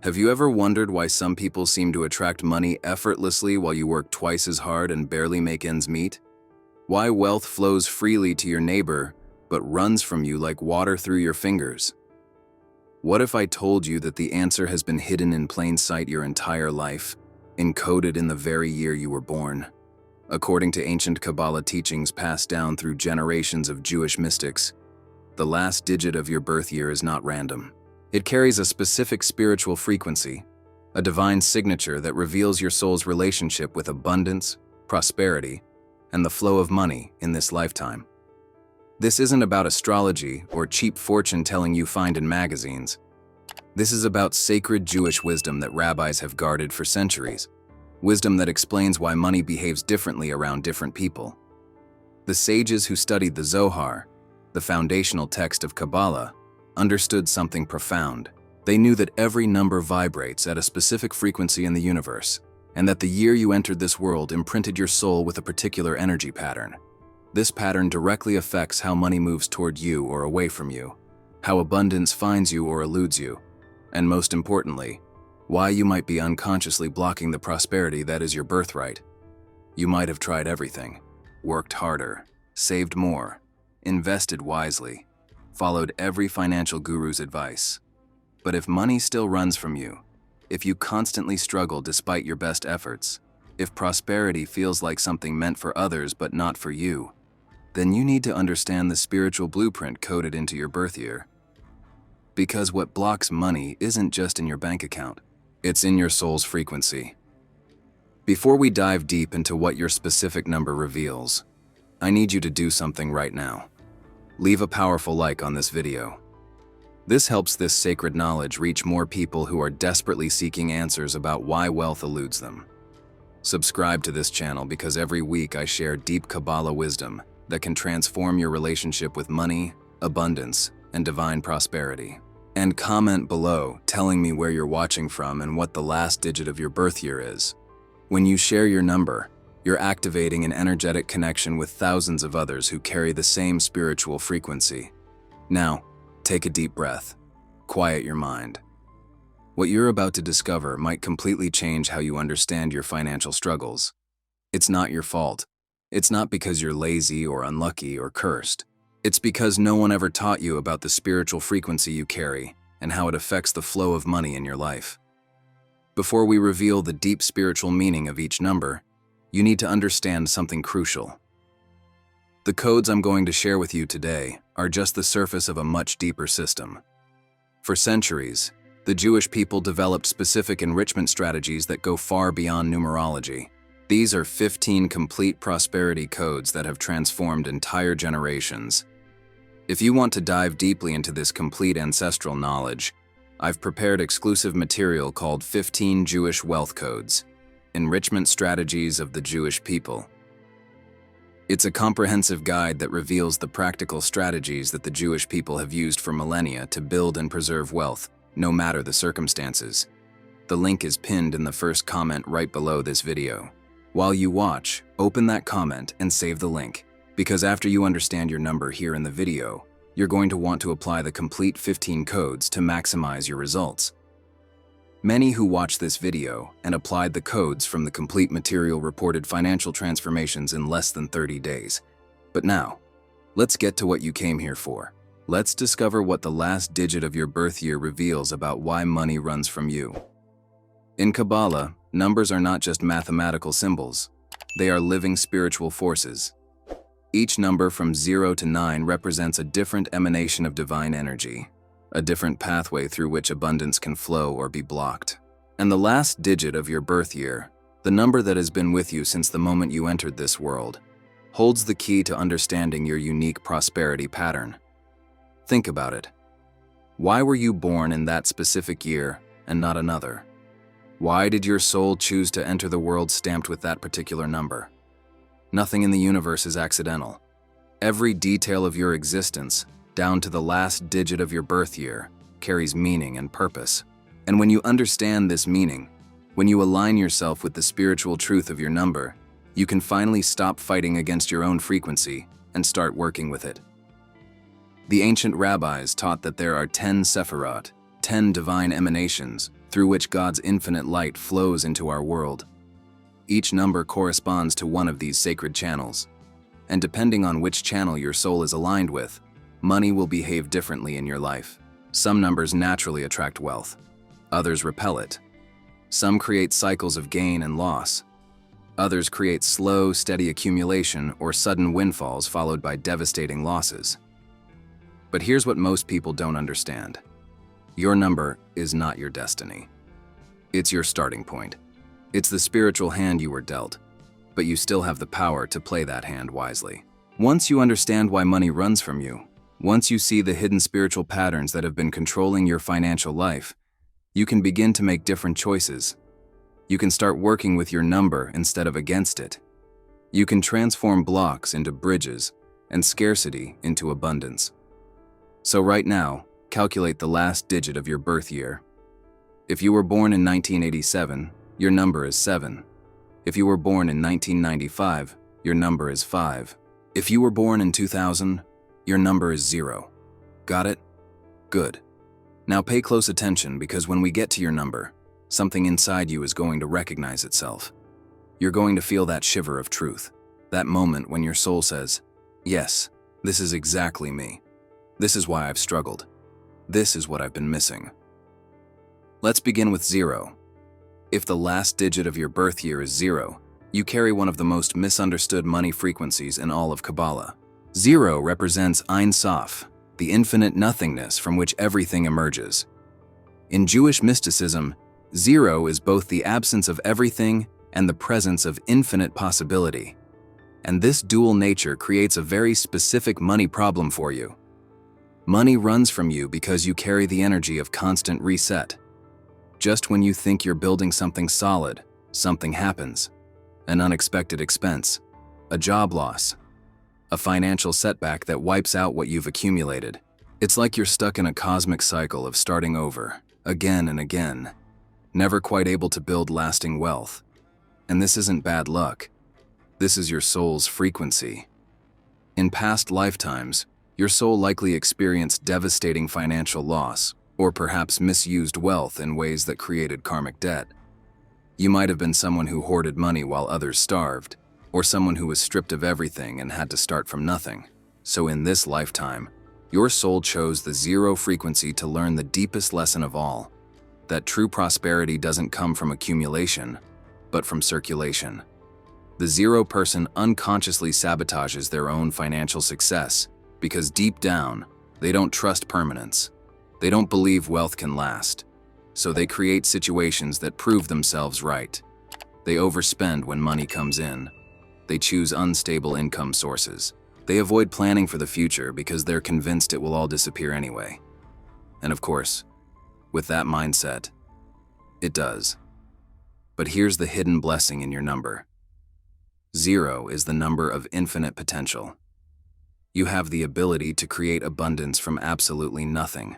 Have you ever wondered why some people seem to attract money effortlessly while you work twice as hard and barely make ends meet? Why wealth flows freely to your neighbor but runs from you like water through your fingers? What if I told you that the answer has been hidden in plain sight your entire life, encoded in the very year you were born? According to ancient Kabbalah teachings passed down through generations of Jewish mystics, the last digit of your birth year is not random. It carries a specific spiritual frequency, a divine signature that reveals your soul's relationship with abundance, prosperity, and the flow of money in this lifetime. This isn't about astrology or cheap fortune-telling you find in magazines. This is about sacred Jewish wisdom that rabbis have guarded for centuries, wisdom that explains why money behaves differently around different people. The sages who studied the Zohar, the foundational text of Kabbalah, understood something profound. They knew that every number vibrates at a specific frequency in the universe, and that the year you entered this world imprinted your soul with a particular energy pattern. This pattern directly affects how money moves toward you or away from you, how abundance finds you or eludes you, and most importantly, why you might be unconsciously blocking the prosperity that is your birthright. You might have tried everything, worked harder, saved more, invested wisely, followed every financial guru's advice. But if money still runs from you, if you constantly struggle despite your best efforts, if prosperity feels like something meant for others but not for you, then you need to understand the spiritual blueprint coded into your birth year. Because what blocks money isn't just in your bank account, it's in your soul's frequency. Before we dive deep into what your specific number reveals, I need you to do something right now. Leave a powerful like on this video. This helps this sacred knowledge reach more people who are desperately seeking answers about why wealth eludes them. Subscribe to this channel because every week I share deep Kabbalah wisdom that can transform your relationship with money, abundance, and divine prosperity. And comment below telling me where you're watching from and what the last digit of your birth year is. When you share your number, you're activating an energetic connection with thousands of others who carry the same spiritual frequency. Now, take a deep breath. Quiet your mind. What you're about to discover might completely change how you understand your financial struggles. It's not your fault. It's not because you're lazy or unlucky or cursed. It's because no one ever taught you about the spiritual frequency you carry and how it affects the flow of money in your life. Before we reveal the deep spiritual meaning of each number, you need to understand something crucial. The codes I'm going to share with you today are just the surface of a much deeper system. For centuries, the Jewish people developed specific enrichment strategies that go far beyond numerology. These are 15 complete prosperity codes that have transformed entire generations. If you want to dive deeply into this complete ancestral knowledge, I've prepared exclusive material called 15 Jewish Wealth Codes, Enrichment Strategies of the Jewish People. It's a comprehensive guide that reveals the practical strategies that the Jewish people have used for millennia to build and preserve wealth, no matter the circumstances. The link is pinned in the first comment right below this video. While you watch, open that comment and save the link, because after you understand your number here in the video, you're going to want to apply the complete 15 codes to maximize your results. Many who watched this video and applied the codes from the complete material reported financial transformations in less than 30 days. But now, let's get to what you came here for. Let's discover what the last digit of your birth year reveals about why money runs from you. In Kabbalah, numbers are not just mathematical symbols. They are living spiritual forces. Each number from 0 to 9 represents a different emanation of divine energy, a different pathway through which abundance can flow or be blocked. And the last digit of your birth year, the number that has been with you since the moment you entered this world, holds the key to understanding your unique prosperity pattern. Think about it. Why were you born in that specific year and not another? Why did your soul choose to enter the world stamped with that particular number? Nothing in the universe is accidental. Every detail of your existence, down to the last digit of your birth year, carries meaning and purpose. And when you understand this meaning, when you align yourself with the spiritual truth of your number, you can finally stop fighting against your own frequency and start working with it. The ancient rabbis taught that there are 10 Sefirot, 10 divine emanations, through which God's infinite light flows into our world. Each number corresponds to one of these sacred channels, and depending on which channel your soul is aligned with, money will behave differently in your life. Some numbers naturally attract wealth, others repel it. Some create cycles of gain and loss. Others create slow, steady accumulation or sudden windfalls followed by devastating losses. But here's what most people don't understand. Your number is not your destiny. It's your starting point. It's the spiritual hand you were dealt, but you still have the power to play that hand wisely. Once you understand why money runs from you, once you see the hidden spiritual patterns that have been controlling your financial life, you can begin to make different choices. You can start working with your number instead of against it. You can transform blocks into bridges and scarcity into abundance. So right now, calculate the last digit of your birth year. If you were born in 1987, your number is 7. If you were born in 1995, your number is 5. If you were born in 2000, your number is 0. Got it? Good. Now pay close attention, because when we get to your number, something inside you is going to recognize itself. You're going to feel that shiver of truth, that moment when your soul says, "Yes, this is exactly me. This is why I've struggled. This is what I've been missing." Let's begin with 0. If the last digit of your birth year is 0, you carry one of the most misunderstood money frequencies in all of Kabbalah. 0 represents Ein Sof, the infinite nothingness from which everything emerges. In Jewish mysticism, 0 is both the absence of everything and the presence of infinite possibility. And this dual nature creates a very specific money problem for you. Money runs from you because you carry the energy of constant reset. Just when you think you're building something solid, something happens. An unexpected expense, a job loss, a financial setback that wipes out what you've accumulated. It's like you're stuck in a cosmic cycle of starting over, again and again, never quite able to build lasting wealth. And this isn't bad luck. This is your soul's frequency. In past lifetimes, your soul likely experienced devastating financial loss, or perhaps misused wealth in ways that created karmic debt. You might have been someone who hoarded money while others starved, or someone who was stripped of everything and had to start from nothing. So in this lifetime, your soul chose the 0 frequency to learn the deepest lesson of all, that true prosperity doesn't come from accumulation, but from circulation. The 0 person unconsciously sabotages their own financial success because deep down, they don't trust permanence. They don't believe wealth can last. So they create situations that prove themselves right. They overspend when money comes in. They choose unstable income sources. They avoid planning for the future because they're convinced it will all disappear anyway. And of course, with that mindset, it does. But here's the hidden blessing in your number. 0 is the number of infinite potential. You have the ability to create abundance from absolutely nothing.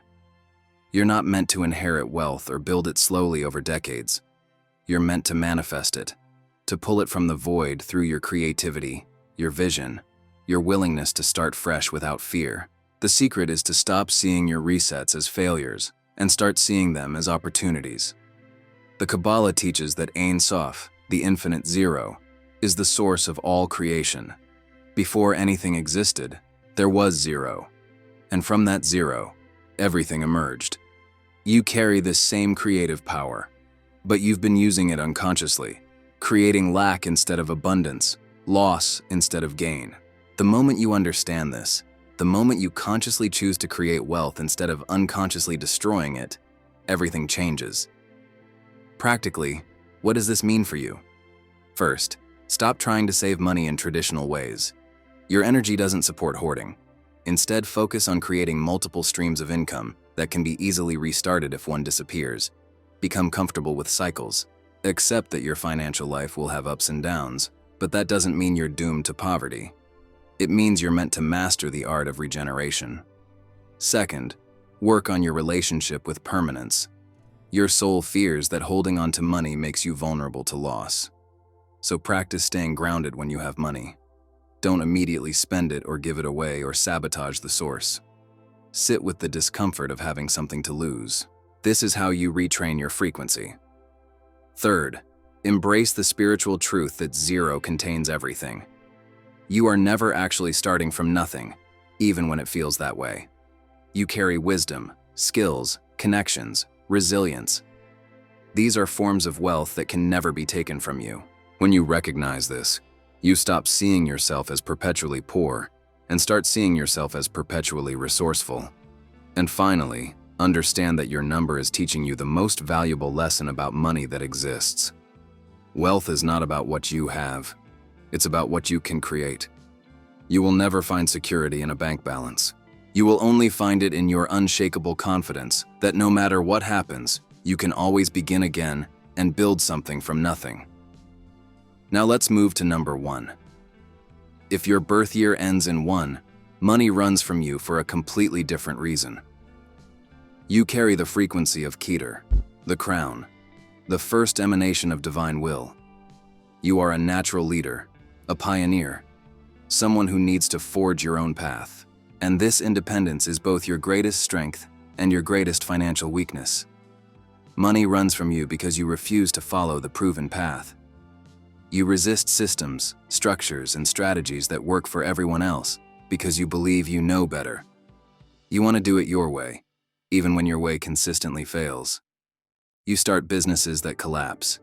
You're not meant to inherit wealth or build it slowly over decades. You're meant to manifest it, to pull it from the void through your creativity, your vision, your willingness to start fresh without fear. The secret is to stop seeing your resets as failures and start seeing them as opportunities. The Kabbalah teaches that Ein Sof, the infinite 0, is the source of all creation. Before anything existed, there was 0. And from that 0, everything emerged. You carry this same creative power, but you've been using it unconsciously, creating lack instead of abundance, loss instead of gain. The moment you understand this, the moment you consciously choose to create wealth instead of unconsciously destroying it, everything changes. Practically, what does this mean for you? First, stop trying to save money in traditional ways. Your energy doesn't support hoarding. Instead, focus on creating multiple streams of income that can be easily restarted if one disappears. Become comfortable with cycles. Accept that your financial life will have ups and downs, but that doesn't mean you're doomed to poverty. It means you're meant to master the art of regeneration. Second, work on your relationship with permanence. Your soul fears that holding on to money makes you vulnerable to loss. So practice staying grounded when you have money. Don't immediately spend it or give it away or sabotage the source. Sit with the discomfort of having something to lose. This is how you retrain your frequency. Third, embrace the spiritual truth that zero contains everything. You are never actually starting from nothing, even when it feels that way. You carry wisdom, skills, connections, resilience. These are forms of wealth that can never be taken from you. When you recognize this, you stop seeing yourself as perpetually poor and start seeing yourself as perpetually resourceful. And finally, understand that your number is teaching you the most valuable lesson about money that exists. Wealth is not about what you have. It's about what you can create. You will never find security in a bank balance. You will only find it in your unshakable confidence that no matter what happens, you can always begin again and build something from nothing. Now let's move to number 1. If your birth year ends in 1, money runs from you for a completely different reason. You carry the frequency of Keter, the crown, the first emanation of divine will. You are a natural leader, a pioneer, someone who needs to forge your own path. And this independence is both your greatest strength and your greatest financial weakness. Money runs from you because you refuse to follow the proven path. You resist systems, structures, and strategies that work for everyone else because you believe you know better. You want to do it your way, even when your way consistently fails. You start businesses that collapse.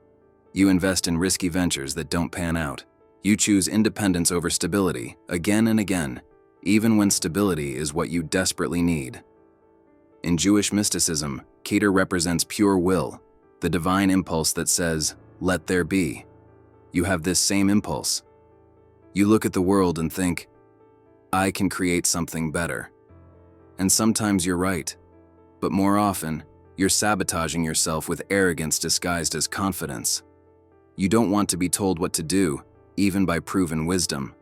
You invest in risky ventures that don't pan out. You choose independence over stability again and again, even when stability is what you desperately need. In Jewish mysticism, Keter represents pure will, the divine impulse that says, "Let there be." You have this same impulse. You look at the world and think, "I can create something better." And sometimes you're right, but more often, you're sabotaging yourself with arrogance disguised as confidence. You don't want to be told what to do, even by proven wisdom.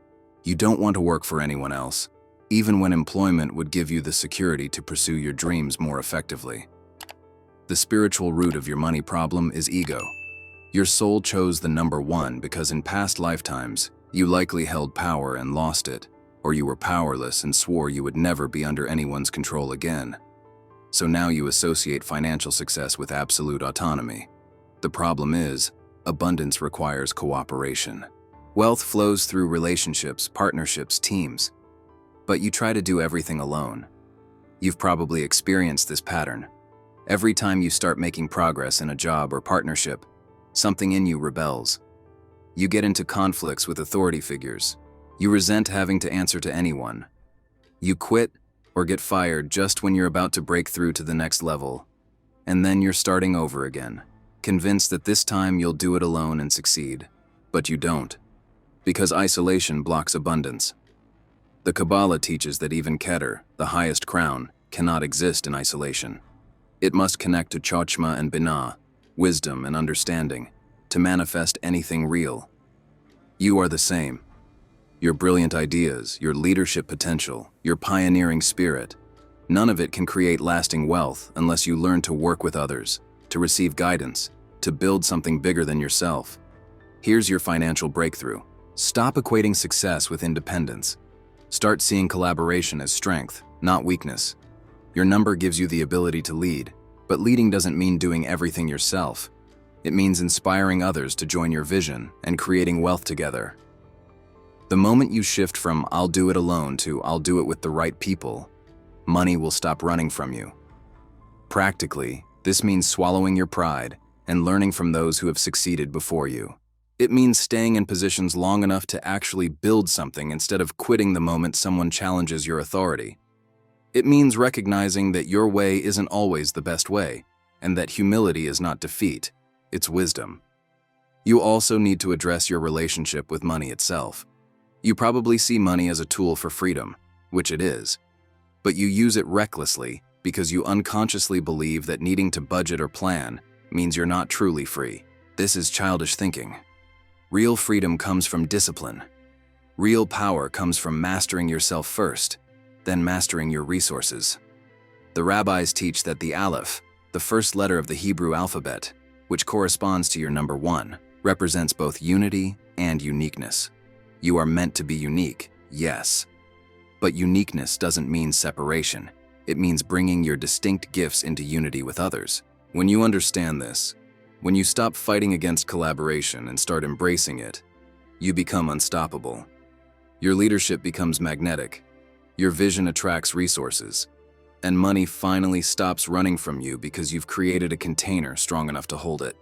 You don't want to work for anyone else, even when employment would give you the security to pursue your dreams more effectively. The spiritual root of your money problem is ego. Your soul chose the number 1 because in past lifetimes, you likely held power and lost it, or you were powerless and swore you would never be under anyone's control again. So now you associate financial success with absolute autonomy. The problem is, abundance requires cooperation. Wealth flows through relationships, partnerships, teams. But you try to do everything alone. You've probably experienced this pattern. Every time you start making progress in a job or partnership, something in you rebels. You get into conflicts with authority figures. You resent having to answer to anyone. You quit or get fired just when you're about to break through to the next level. And then you're starting over again, convinced that this time you'll do it alone and succeed. But you don't, because isolation blocks abundance. The Kabbalah teaches that even Keter, the highest crown, cannot exist in isolation. It must connect to Chochmah and Binah, wisdom and understanding, to manifest anything real. You are the same. Your brilliant ideas, your leadership potential, your pioneering spirit, none of it can create lasting wealth unless you learn to work with others, to receive guidance, to build something bigger than yourself. Here's your financial breakthrough. Stop equating success with independence. Start seeing collaboration as strength, not weakness. Your number gives you the ability to lead, but leading doesn't mean doing everything yourself. It means inspiring others to join your vision and creating wealth together. The moment you shift from "I'll do it alone" to "I'll do it with the right people," money will stop running from you. Practically, this means swallowing your pride and learning from those who have succeeded before you. It means staying in positions long enough to actually build something instead of quitting the moment someone challenges your authority. It means recognizing that your way isn't always the best way, and that humility is not defeat, it's wisdom. You also need to address your relationship with money itself. You probably see money as a tool for freedom, which it is, but you use it recklessly because you unconsciously believe that needing to budget or plan means you're not truly free. This is childish thinking. Real freedom comes from discipline. Real power comes from mastering yourself first, then mastering your resources. The rabbis teach that the Aleph, the first letter of the Hebrew alphabet, which corresponds to your number 1, represents both unity and uniqueness. You are meant to be unique, yes. But uniqueness doesn't mean separation. It means bringing your distinct gifts into unity with others. When you understand this, when you stop fighting against collaboration and start embracing it, you become unstoppable. Your leadership becomes magnetic, your vision attracts resources, and money finally stops running from you because you've created a container strong enough to hold it.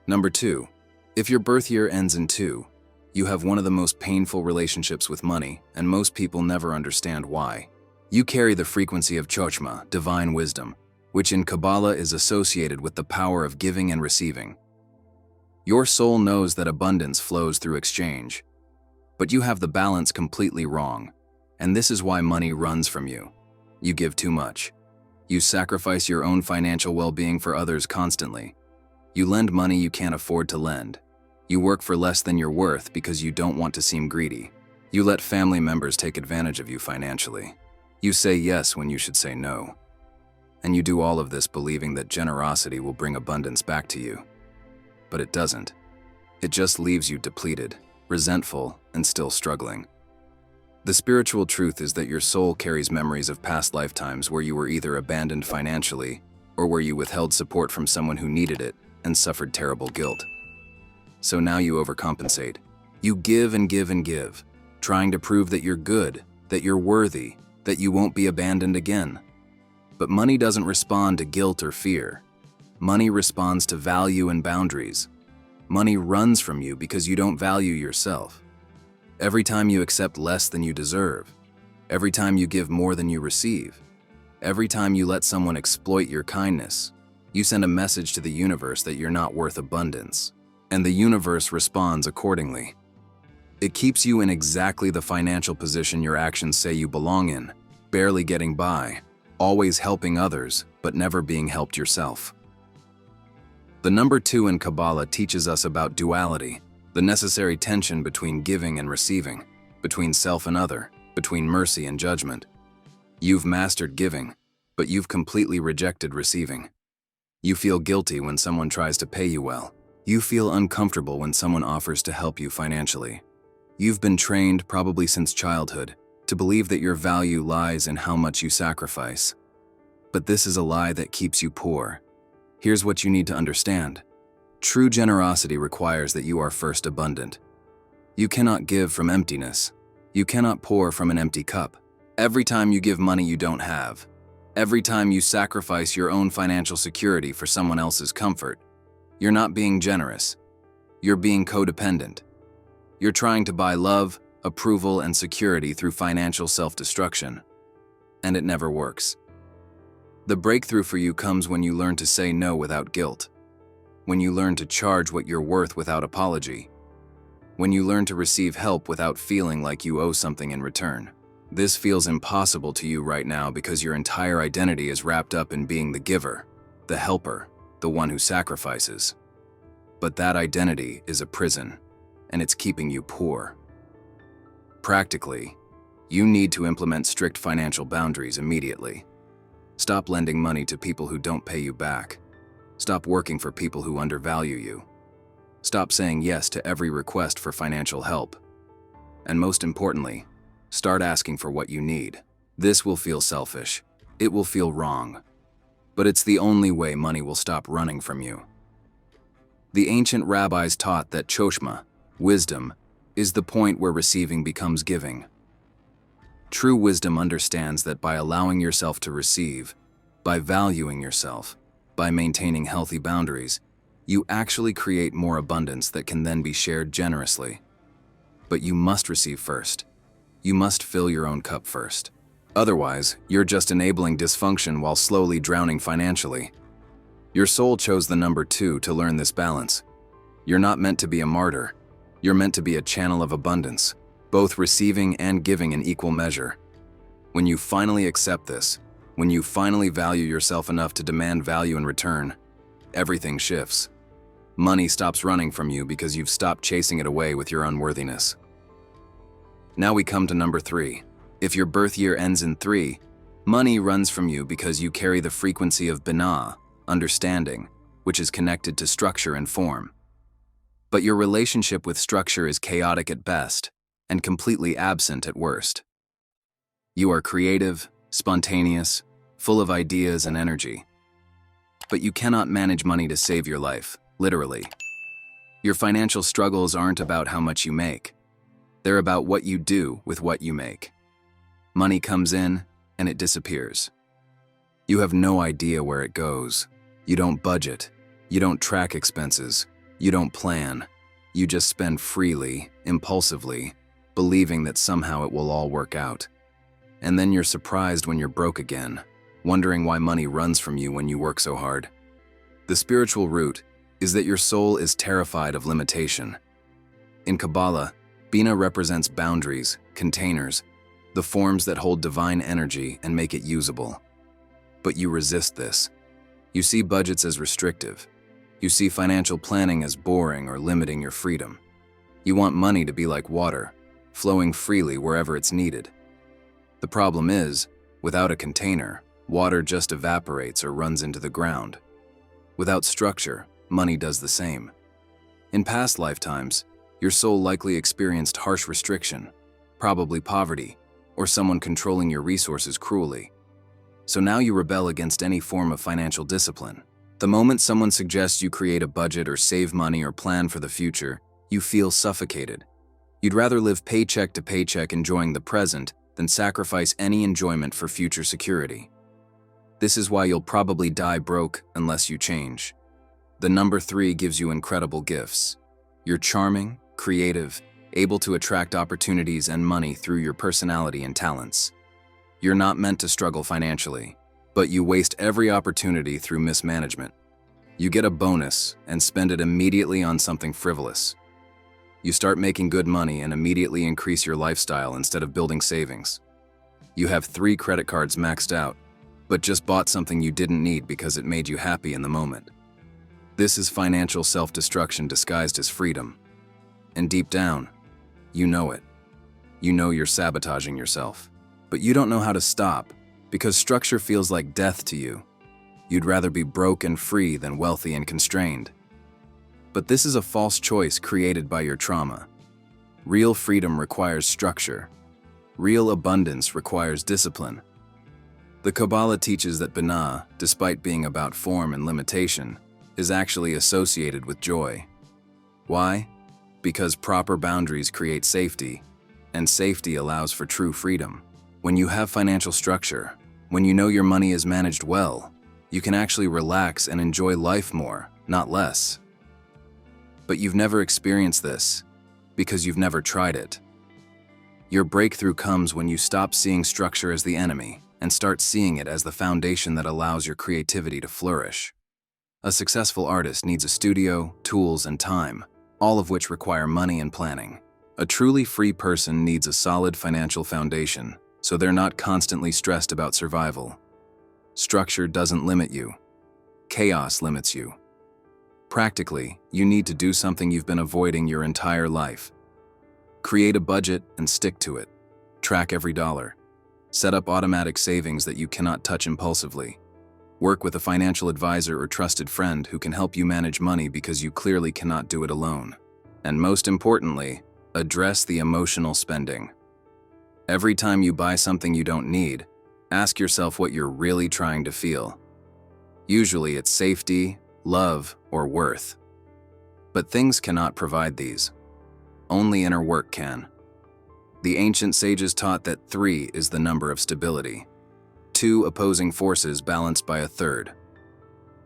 Number 2, if your birth year ends in 2, you have one of the most painful relationships with money, and most people never understand why. You carry the frequency of chochmah, divine wisdom, which in Kabbalah is associated with the power of giving and receiving. Your soul knows that abundance flows through exchange, but you have the balance completely wrong, and this is why money runs from you. You give too much. You sacrifice your own financial well-being for others constantly. You lend money you can't afford to lend. You work for less than you're worth because you don't want to seem greedy. You let family members take advantage of you financially. You say yes when you should say no. And you do all of this believing that generosity will bring abundance back to you. But it doesn't. It just leaves you depleted, resentful, and still struggling. The spiritual truth is that your soul carries memories of past lifetimes where you were either abandoned financially or where you withheld support from someone who needed it and suffered terrible guilt. So now you overcompensate. You give and give and give, trying to prove that you're good, that you're worthy, that you won't be abandoned again. But money doesn't respond to guilt or fear. Money responds to value and boundaries. Money runs from you because you don't value yourself. Every time you accept less than you deserve, every time you give more than you receive, every time you let someone exploit your kindness, you send a message to the universe that you're not worth abundance, and the universe responds accordingly. It keeps you in exactly the financial position your actions say you belong in, barely getting by, always helping others, but never being helped yourself. The number 2 in Kabbalah teaches us about duality, the necessary tension between giving and receiving, between self and other, between mercy and judgment. You've mastered giving, but you've completely rejected receiving. You feel guilty when someone tries to pay you well. You feel uncomfortable when someone offers to help you financially. You've been trained, probably since childhood, to believe that your value lies in how much you sacrifice. But this is a lie that keeps you poor. Here's what you need to understand. True generosity requires that you are first abundant. You cannot give from emptiness. You cannot pour from an empty cup. Every time you give money you don't have, every time you sacrifice your own financial security for someone else's comfort, you're not being generous. You're being codependent. You're trying to buy love, approval, and security through financial self-destruction. And it never works. The breakthrough for you comes when you learn to say no without guilt. When you learn to charge what you're worth without apology. When you learn to receive help without feeling like you owe something in return. This feels impossible to you right now because your entire identity is wrapped up in being the giver, the helper, the one who sacrifices. But that identity is a prison, and it's keeping you poor. Practically, you need to implement strict financial boundaries immediately. Stop lending money to people who don't pay you back. Stop working for people who undervalue you. Stop saying yes to every request for financial help. And most importantly, start asking for what you need. This will feel selfish. It will feel wrong. But it's the only way money will stop running from you. The ancient rabbis taught that chochmah, wisdom, is the point where receiving becomes giving. True wisdom understands that by allowing yourself to receive, by valuing yourself, by maintaining healthy boundaries, you actually create more abundance that can then be shared generously. But you must receive first. You must fill your own cup first. Otherwise, you're just enabling dysfunction while slowly drowning financially. Your soul chose the number 2 to learn this balance. You're not meant to be a martyr. You're meant to be a channel of abundance, both receiving and giving in equal measure. When you finally accept this, when you finally value yourself enough to demand value in return, everything shifts. Money stops running from you because you've stopped chasing it away with your unworthiness. Now we come to number 3. If your birth year ends in 3, money runs from you because you carry the frequency of binah, understanding, which is connected to structure and form. But your relationship with structure is chaotic at best and completely absent at worst. You are creative, spontaneous, full of ideas and energy. But you cannot manage money to save your life, literally. Your financial struggles aren't about how much you make. They're about what you do with what you make. Money comes in, and it disappears. You have no idea where it goes. You don't budget. You don't track expenses. You don't plan. You just spend freely, impulsively, believing that somehow it will all work out. And then you're surprised when you're broke again, wondering why money runs from you when you work so hard. The spiritual root is that your soul is terrified of limitation. In Kabbalah, Bina represents boundaries, containers, the forms that hold divine energy and make it usable. But you resist this. You see budgets as restrictive. You see financial planning as boring or limiting your freedom. You want money to be like water, flowing freely wherever it's needed. The problem is, without a container, water just evaporates or runs into the ground. Without structure, money does the same. In past lifetimes, your soul likely experienced harsh restriction, probably poverty, or someone controlling your resources cruelly. So now you rebel against any form of financial discipline. The moment someone suggests you create a budget or save money or plan for the future, you feel suffocated. You'd rather live paycheck to paycheck enjoying the present than sacrifice any enjoyment for future security. This is why you'll probably die broke unless you change. The number 3 gives you incredible gifts. You're charming, creative, able to attract opportunities and money through your personality and talents. You're not meant to struggle financially, but you waste every opportunity through mismanagement. You get a bonus and spend it immediately on something frivolous. You start making good money and immediately increase your lifestyle instead of building savings. You have 3 credit cards maxed out, but just bought something you didn't need because it made you happy in the moment. This is financial self-destruction disguised as freedom. And deep down, you know it. You know you're sabotaging yourself. But you don't know how to stop, because structure feels like death to you. You'd rather be broke and free than wealthy and constrained. But this is a false choice created by your trauma. Real freedom requires structure. Real abundance requires discipline. The Kabbalah teaches that Binah, despite being about form and limitation, is actually associated with joy. Why? Because proper boundaries create safety, and safety allows for true freedom. When you have financial structure, when you know your money is managed well, you can actually relax and enjoy life more, not less. But you've never experienced this, because you've never tried it. Your breakthrough comes when you stop seeing structure as the enemy and start seeing it as the foundation that allows your creativity to flourish. A successful artist needs a studio, tools, and time, all of which require money and planning. A truly free person needs a solid financial foundation, so they're not constantly stressed about survival. Structure doesn't limit you. Chaos limits you. Practically, you need to do something you've been avoiding your entire life. Create a budget and stick to it. Track every dollar. Set up automatic savings that you cannot touch impulsively. Work with a financial advisor or trusted friend who can help you manage money because you clearly cannot do it alone. And most importantly, address the emotional spending. Every time you buy something you don't need, ask yourself what you're really trying to feel. Usually it's safety, love, or worth. But things cannot provide these. Only inner work can. The ancient sages taught that 3 is the number of stability. 2 opposing forces balanced by a third.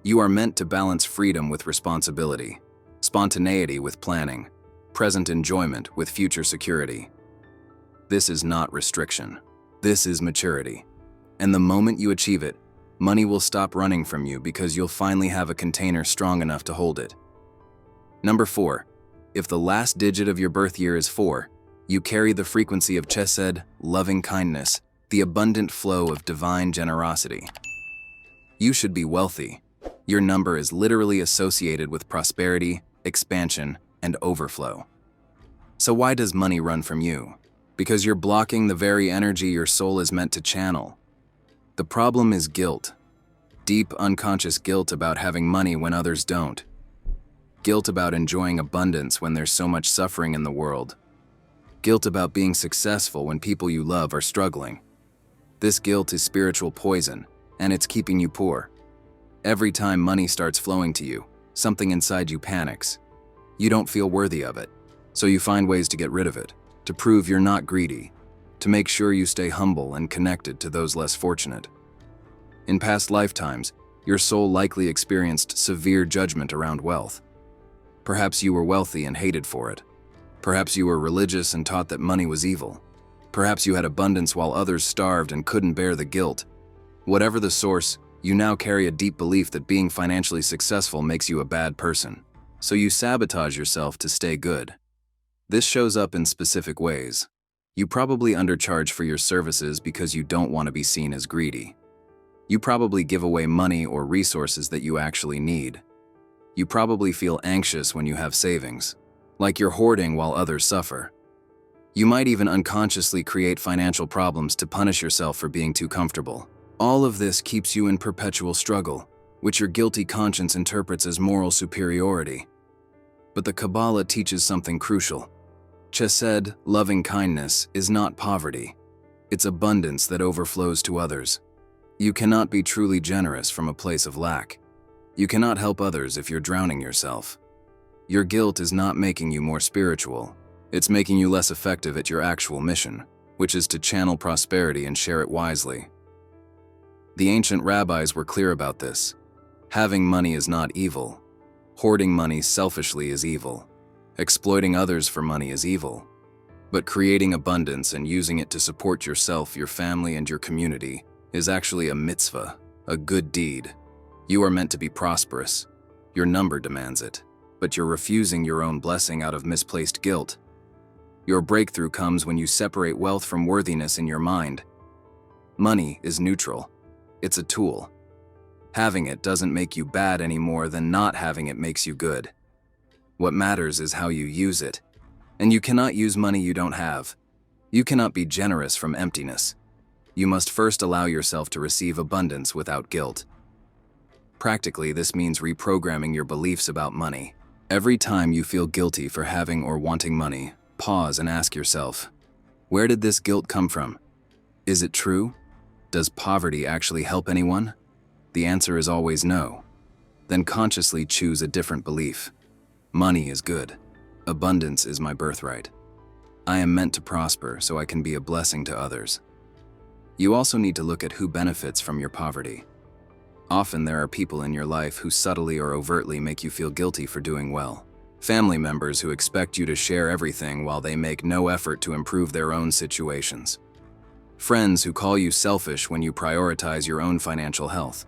You are meant to balance freedom with responsibility, spontaneity with planning, present enjoyment with future security. This is not restriction. This is maturity. And the moment you achieve it, money will stop running from you because you'll finally have a container strong enough to hold it. Number 4. If the last digit of your birth year is 4, you carry the frequency of chesed, loving kindness, the abundant flow of divine generosity. You should be wealthy. Your number is literally associated with prosperity, expansion, and overflow. So why does money run from you? Because you're blocking the very energy your soul is meant to channel. The problem is guilt. Deep, unconscious guilt about having money when others don't. Guilt about enjoying abundance when there's so much suffering in the world. Guilt about being successful when people you love are struggling. This guilt is spiritual poison, and it's keeping you poor. Every time money starts flowing to you, something inside you panics. You don't feel worthy of it, so you find ways to get rid of it, to prove you're not greedy, to make sure you stay humble and connected to those less fortunate. In past lifetimes, your soul likely experienced severe judgment around wealth. Perhaps you were wealthy and hated for it. Perhaps you were religious and taught that money was evil. Perhaps you had abundance while others starved and couldn't bear the guilt. Whatever the source, you now carry a deep belief that being financially successful makes you a bad person. So you sabotage yourself to stay good. This shows up in specific ways. You probably undercharge for your services because you don't want to be seen as greedy. You probably give away money or resources that you actually need. You probably feel anxious when you have savings, like you're hoarding while others suffer. You might even unconsciously create financial problems to punish yourself for being too comfortable. All of this keeps you in perpetual struggle, which your guilty conscience interprets as moral superiority. But the Kabbalah teaches something crucial. Chesed, loving kindness, is not poverty. It's abundance that overflows to others. You cannot be truly generous from a place of lack. You cannot help others if you're drowning yourself. Your guilt is not making you more spiritual. It's making you less effective at your actual mission, which is to channel prosperity and share it wisely. The ancient rabbis were clear about this. Having money is not evil. Hoarding money selfishly is evil. Exploiting others for money is evil. But creating abundance and using it to support yourself, your family, and your community is actually a mitzvah, a good deed. You are meant to be prosperous. Your number demands it, but you're refusing your own blessing out of misplaced guilt. Your breakthrough comes when you separate wealth from worthiness in your mind. Money is neutral. It's a tool. Having it doesn't make you bad any more than not having it makes you good. What matters is how you use it. And you cannot use money you don't have. You cannot be generous from emptiness. You must first allow yourself to receive abundance without guilt. Practically, this means reprogramming your beliefs about money. Every time you feel guilty for having or wanting money, pause and ask yourself, where did this guilt come from? Is it true? Does poverty actually help anyone? The answer is always no. Then consciously choose a different belief. Money is good. Abundance is my birthright. I am meant to prosper so I can be a blessing to others. You also need to look at who benefits from your poverty. Often there are people in your life who subtly or overtly make you feel guilty for doing well. Family members who expect you to share everything while they make no effort to improve their own situations. Friends who call you selfish when you prioritize your own financial health.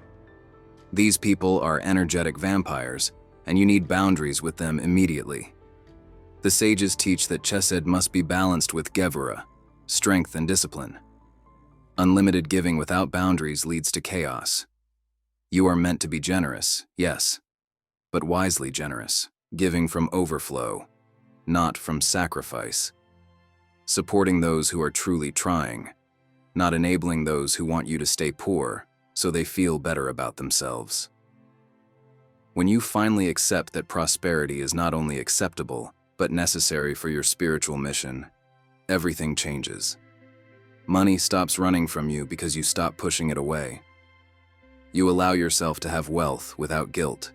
These people are energetic vampires, and you need boundaries with them immediately. The sages teach that chesed must be balanced with gevurah, strength and discipline. Unlimited giving without boundaries leads to chaos. You are meant to be generous, yes, but wisely generous, giving from overflow, not from sacrifice. Supporting those who are truly trying, not enabling those who want you to stay poor so they feel better about themselves. When you finally accept that prosperity is not only acceptable, but necessary for your spiritual mission, everything changes. Money stops running from you because you stop pushing it away. You allow yourself to have wealth without guilt.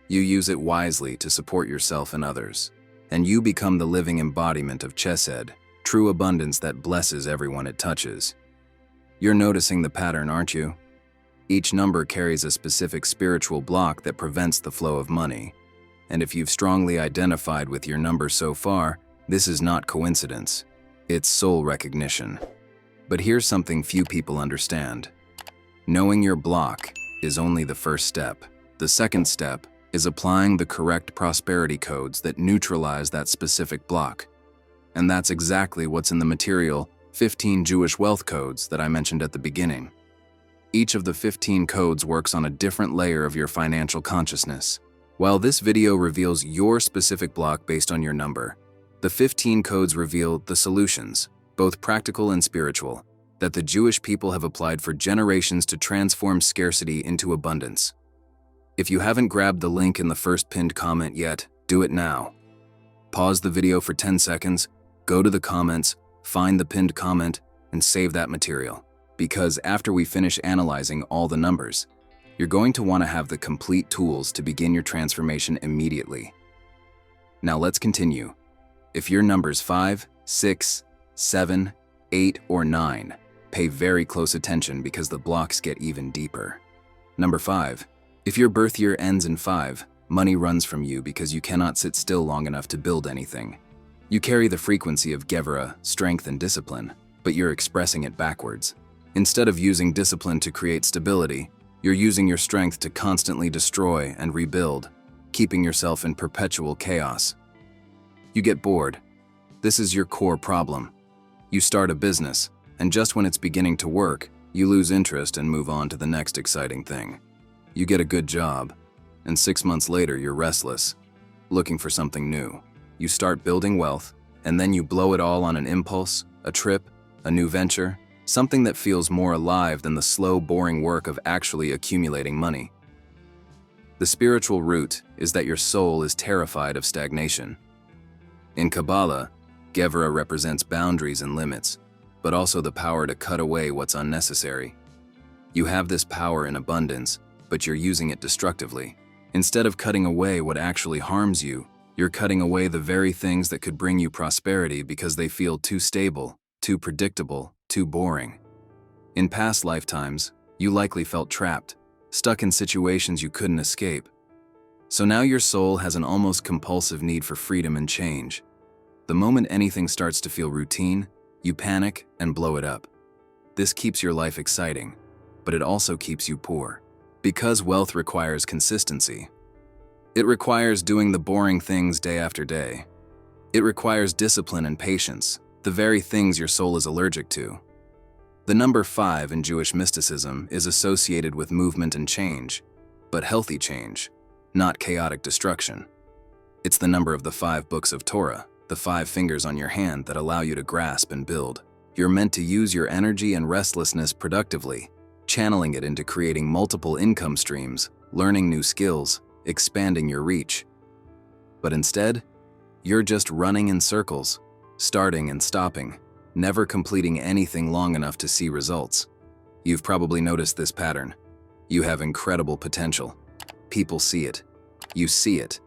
You use it wisely to support yourself and others, and you become the living embodiment of chesed, true abundance that blesses everyone it touches. You're noticing the pattern, aren't you? Each number carries a specific spiritual block that prevents the flow of money. And if you've strongly identified with your number so far, this is not coincidence. It's soul recognition. But here's something few people understand. Knowing your block is only the first step. The second step is applying the correct prosperity codes that neutralize that specific block. And that's exactly what's in the material 15 Jewish wealth codes that I mentioned at the beginning. Each of the 15 codes works on a different layer of your financial consciousness. While this video reveals your specific block based on your number, the 15 codes reveal the solutions, both practical and spiritual, that the Jewish people have applied for generations to transform scarcity into abundance. If you haven't grabbed the link in the first pinned comment yet, do it now. Pause the video for 10 seconds, go to the comments, find the pinned comment, and save that material. Because after we finish analyzing all the numbers, You're going to want to have the complete tools to begin your transformation immediately. Now let's continue. If your numbers 5, 6, 7, 8, or 9, pay very close attention because the blocks get even deeper. Number 5. If your birth year ends in 5, money runs from you because you cannot sit still long enough to build anything. You carry the frequency of Gevurah, strength and discipline, but you're expressing it backwards. Instead of using discipline to create stability, you're using your strength to constantly destroy and rebuild, keeping yourself in perpetual chaos. You get bored. This is your core problem. You start a business, and just when it's beginning to work, you lose interest and move on to the next exciting thing. You get a good job, and 6 months later you're restless, looking for something new. You start building wealth, and then you blow it all on an impulse, a trip, a new venture, something that feels more alive than the slow, boring work of actually accumulating money. The spiritual root is that your soul is terrified of stagnation. In Kabbalah, Gevurah represents boundaries and limits, but also the power to cut away what's unnecessary. You have this power in abundance, but you're using it destructively. Instead of cutting away what actually harms you, you're cutting away the very things that could bring you prosperity because they feel too stable, too predictable, too boring. In past lifetimes, you likely felt trapped, stuck in situations you couldn't escape. So now your soul has an almost compulsive need for freedom and change. The moment anything starts to feel routine, you panic and blow it up. This keeps your life exciting, but it also keeps you poor. Because wealth requires consistency. It requires doing the boring things day after day. It requires discipline and patience, the very things your soul is allergic to. The number 5 in Jewish mysticism is associated with movement and change, but healthy change, not chaotic destruction. It's the number of the 5 books of Torah, the 5 fingers on your hand that allow you to grasp and build. You're meant to use your energy and restlessness productively, channeling it into creating multiple income streams, learning new skills, expanding your reach. But instead, you're just running in circles, starting and stopping, never completing anything long enough to see results. You've probably noticed this pattern. You have incredible potential. People see it. You see it.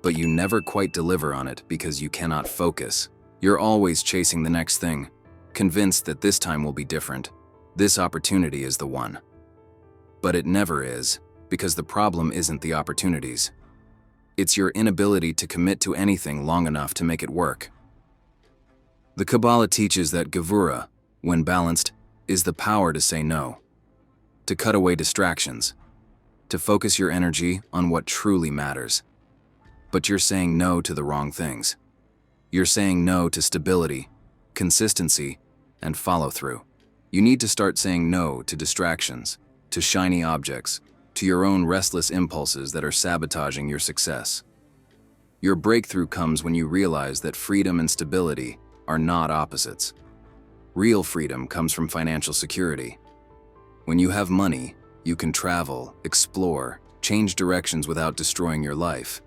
But you never quite deliver on it because you cannot focus. You're always chasing the next thing, convinced that this time will be different. This opportunity is the one. But it never is, because the problem isn't the opportunities. It's your inability to commit to anything long enough to make it work. The Kabbalah teaches that Gevurah, when balanced, is the power to say no, to cut away distractions, to focus your energy on what truly matters. But you're saying no to the wrong things. You're saying no to stability, consistency, and follow-through. You need to start saying no to distractions, to shiny objects, to your own restless impulses that are sabotaging your success. Your breakthrough comes when you realize that freedom and stability are not opposites. Real freedom comes from financial security. When you have money, you can travel, explore, change directions without destroying your life.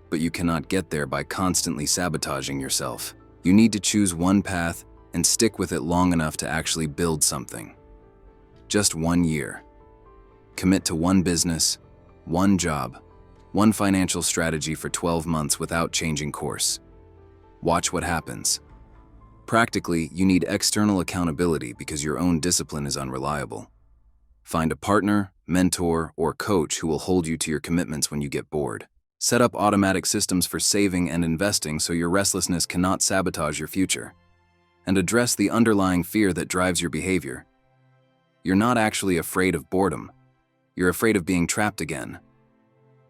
But you cannot get there by constantly sabotaging yourself. You need to choose one path and stick with it long enough to actually build something. Just 1 year. Commit to one business, one job, one financial strategy for 12 months without changing course. Watch what happens. Practically, you need external accountability because your own discipline is unreliable. Find a partner, mentor, or coach who will hold you to your commitments when you get bored. Set up automatic systems for saving and investing so your restlessness cannot sabotage your future. And address the underlying fear that drives your behavior. You're not actually afraid of boredom. You're afraid of being trapped again.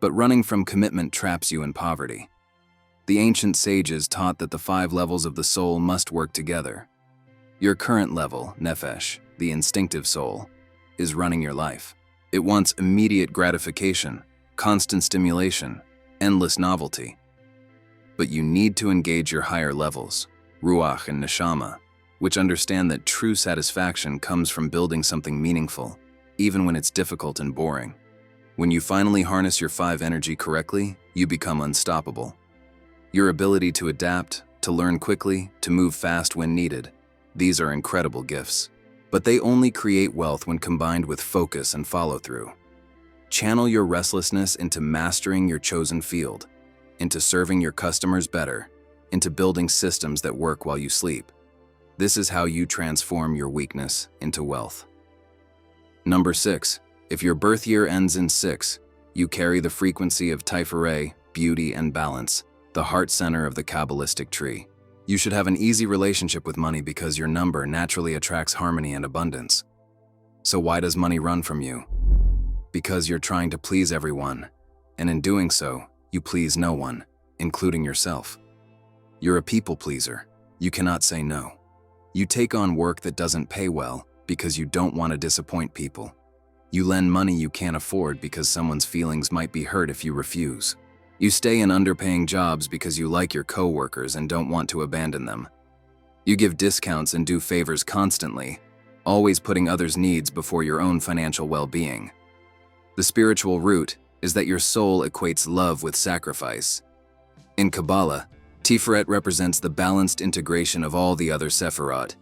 But running from commitment traps you in poverty. The ancient sages taught that the 5 levels of the soul must work together. Your current level, nefesh, the instinctive soul, is running your life. It wants immediate gratification, constant stimulation, endless novelty. But you need to engage your higher levels, ruach and neshama, which understand that true satisfaction comes from building something meaningful, even when it's difficult and boring. When you finally harness your 5 energy correctly, you become unstoppable. Your ability to adapt, to learn quickly, to move fast when needed, these are incredible gifts. But they only create wealth when combined with focus and follow-through. Channel your restlessness into mastering your chosen field, into serving your customers better, into building systems that work while you sleep. This is how you transform your weakness into wealth. Number 6. If your birth year ends in 6, you carry the frequency of Tiferet, beauty and balance, the heart center of the Kabbalistic tree. You should have an easy relationship with money because your number naturally attracts harmony and abundance. So why does money run from you? Because you're trying to please everyone, and in doing so, you please no one, including yourself. You're a people pleaser. You cannot say no. You take on work that doesn't pay well because you don't want to disappoint people. You lend money you can't afford because someone's feelings might be hurt if you refuse. You stay in underpaying jobs because you like your coworkers and don't want to abandon them. You give discounts and do favors constantly, always putting others' needs before your own financial well-being. The spiritual root is that your soul equates love with sacrifice. In Kabbalah, Tiferet represents the balanced integration of all the other Sefirot.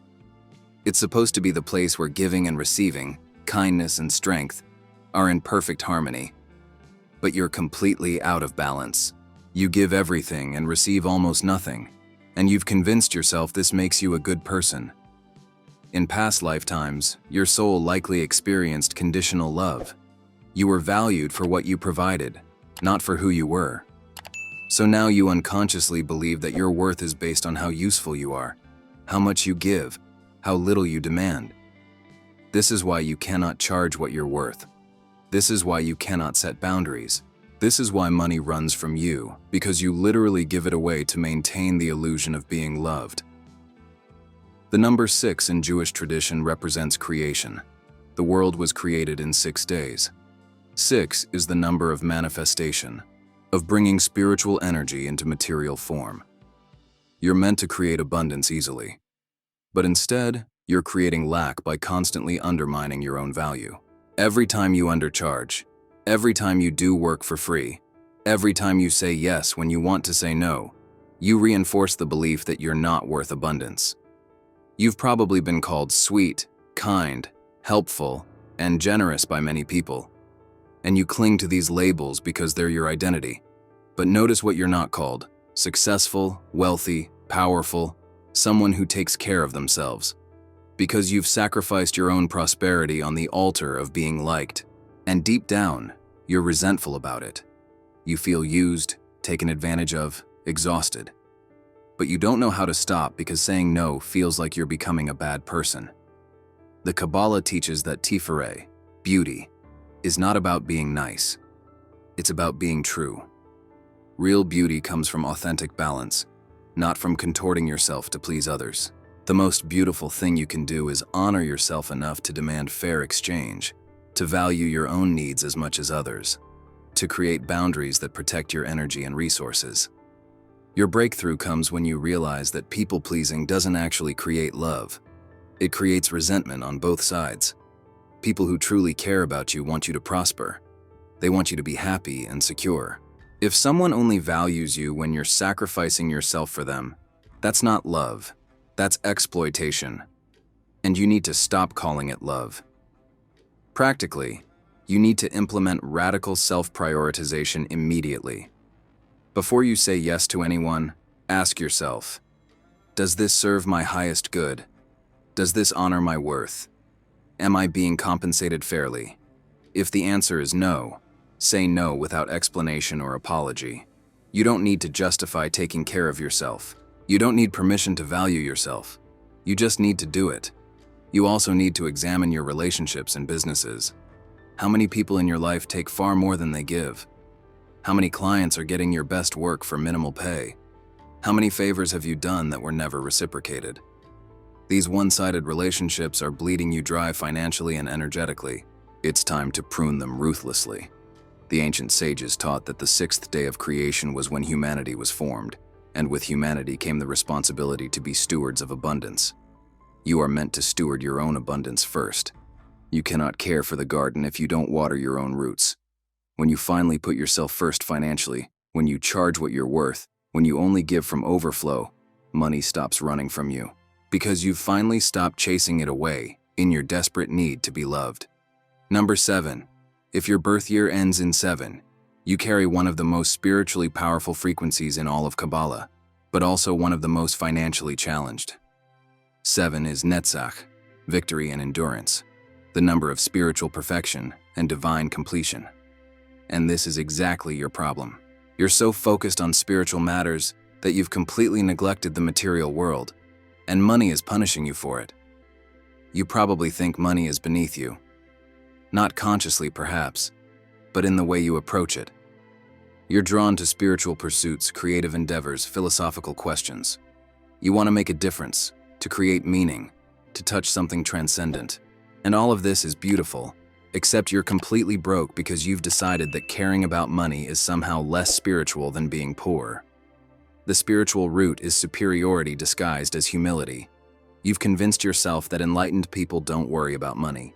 It's supposed to be the place where giving and receiving, kindness and strength, are in perfect harmony. But you're completely out of balance. You give everything and receive almost nothing, and you've convinced yourself this makes you a good person. In past lifetimes, your soul likely experienced conditional love. You were valued for what you provided, not for who you were. So now you unconsciously believe that your worth is based on how useful you are, how much you give, how little you demand. This is why you cannot charge what you're worth. This is why you cannot set boundaries. This is why money runs from you, because you literally give it away to maintain the illusion of being loved. The number 6 in Jewish tradition represents creation. The world was created in 6 days. 6 is the number of manifestation, of bringing spiritual energy into material form. You're meant to create abundance easily, but instead, you're creating lack by constantly undermining your own value. Every time you undercharge, every time you do work for free, every time you say yes when you want to say no, you reinforce the belief that you're not worth abundance. You've probably been called sweet, kind, helpful, and generous by many people, and you cling to these labels because they're your identity. But notice what you're not called: successful, wealthy, powerful, someone who takes care of themselves. Because you've sacrificed your own prosperity on the altar of being liked, and deep down, you're resentful about it. You feel used, taken advantage of, exhausted. But you don't know how to stop because saying no feels like you're becoming a bad person. The Kabbalah teaches that Tiferet, beauty, is not about being nice. It's about being true. Real beauty comes from authentic balance, not from contorting yourself to please others. The most beautiful thing you can do is honor yourself enough to demand fair exchange, to value your own needs as much as others, to create boundaries that protect your energy and resources. Your breakthrough comes when you realize that people-pleasing doesn't actually create love. It creates resentment on both sides. People who truly care about you want you to prosper. They want you to be happy and secure. If someone only values you when you're sacrificing yourself for them, that's not love. That's exploitation. And you need to stop calling it love. Practically, you need to implement radical self-prioritization immediately. Before you say yes to anyone, ask yourself, does this serve my highest good? Does this honor my worth? Am I being compensated fairly? If the answer is no, say no without explanation or apology. You don't need to justify taking care of yourself. You don't need permission to value yourself. You just need to do it. You also need to examine your relationships and businesses. How many people in your life take far more than they give? How many clients are getting your best work for minimal pay? How many favors have you done that were never reciprocated? These one-sided relationships are bleeding you dry financially and energetically. It's time to prune them ruthlessly. The ancient sages taught that the 6th day of creation was when humanity was formed, and with humanity came the responsibility to be stewards of abundance. You are meant to steward your own abundance first. You cannot care for the garden if you don't water your own roots. When you finally put yourself first financially, when you charge what you're worth, when you only give from overflow, money stops running from you. Because you've finally stopped chasing it away in your desperate need to be loved. Number 7. If your birth year ends in 7, you carry one of the most spiritually powerful frequencies in all of Kabbalah, but also one of the most financially challenged. 7 is Netzach, victory and endurance, the number of spiritual perfection and divine completion. And this is exactly your problem. You're so focused on spiritual matters that you've completely neglected the material world, and money is punishing you for it. You probably think money is beneath you. Not consciously, perhaps, but in the way you approach it. You're drawn to spiritual pursuits, creative endeavors, philosophical questions. You want to make a difference, to create meaning, to touch something transcendent. And all of this is beautiful, except you're completely broke because you've decided that caring about money is somehow less spiritual than being poor. The spiritual root is superiority disguised as humility. You've convinced yourself that enlightened people don't worry about money,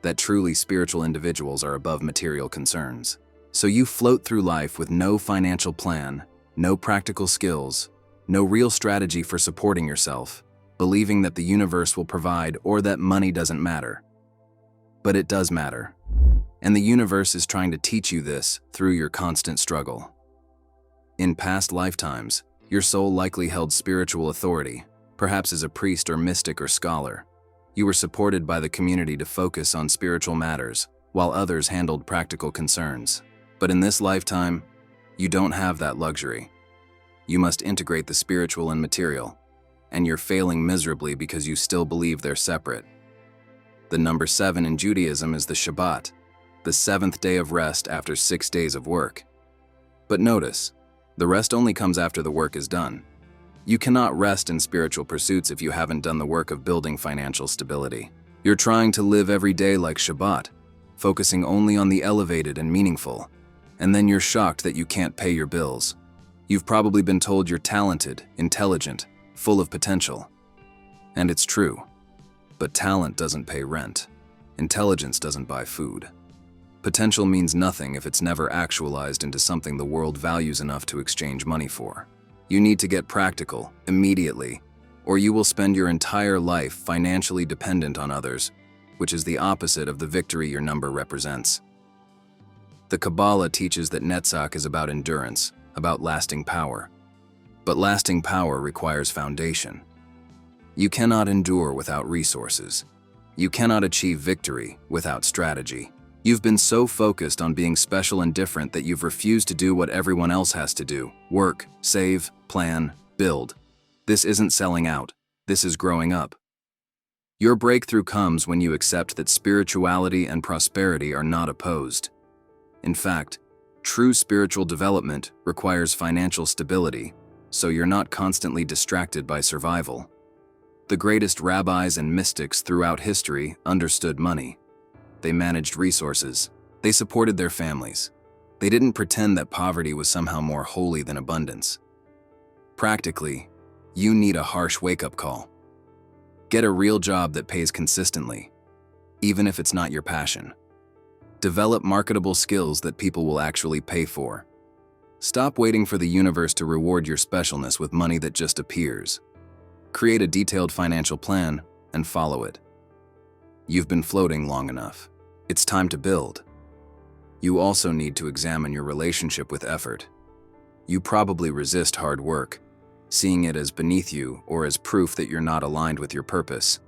that truly spiritual individuals are above material concerns. So you float through life with no financial plan, no practical skills, no real strategy for supporting yourself, believing that the universe will provide or that money doesn't matter. But it does matter. And the universe is trying to teach you this through your constant struggle. In past lifetimes, your soul likely held spiritual authority, perhaps as a priest or mystic or scholar. You were supported by the community to focus on spiritual matters, while others handled practical concerns. But in this lifetime, you don't have that luxury. You must integrate the spiritual and material, and you're failing miserably because you still believe they're separate. The number 7 in Judaism is the Shabbat, the 7th day of rest after 6 days of work. But notice, the rest only comes after the work is done. You cannot rest in spiritual pursuits if you haven't done the work of building financial stability. You're trying to live every day like Shabbat, focusing only on the elevated and meaningful, and then you're shocked that you can't pay your bills. You've probably been told you're talented, intelligent, full of potential. And it's true. But talent doesn't pay rent. Intelligence doesn't buy food. Potential means nothing if it's never actualized into something the world values enough to exchange money for. You need to get practical, immediately, or you will spend your entire life financially dependent on others, which is the opposite of the victory your number represents. The Kabbalah teaches that Netzach is about endurance, about lasting power. But lasting power requires foundation. You cannot endure without resources. You cannot achieve victory without strategy. You've been so focused on being special and different that you've refused to do what everyone else has to do: work, save, plan, build. This isn't selling out. This is growing up. Your breakthrough comes when you accept that spirituality and prosperity are not opposed. In fact, true spiritual development requires financial stability, so you're not constantly distracted by survival. The greatest rabbis and mystics throughout history understood money. They managed resources. They supported their families. They didn't pretend that poverty was somehow more holy than abundance. Practically, you need a harsh wake-up call. Get a real job that pays consistently, even if it's not your passion. Develop marketable skills that people will actually pay for. Stop waiting for the universe to reward your specialness with money that just appears. Create a detailed financial plan and follow it. You've been floating long enough. It's time to build. You also need to examine your relationship with effort. You probably resist hard work, seeing it as beneath you or as proof that you're not aligned with your purpose.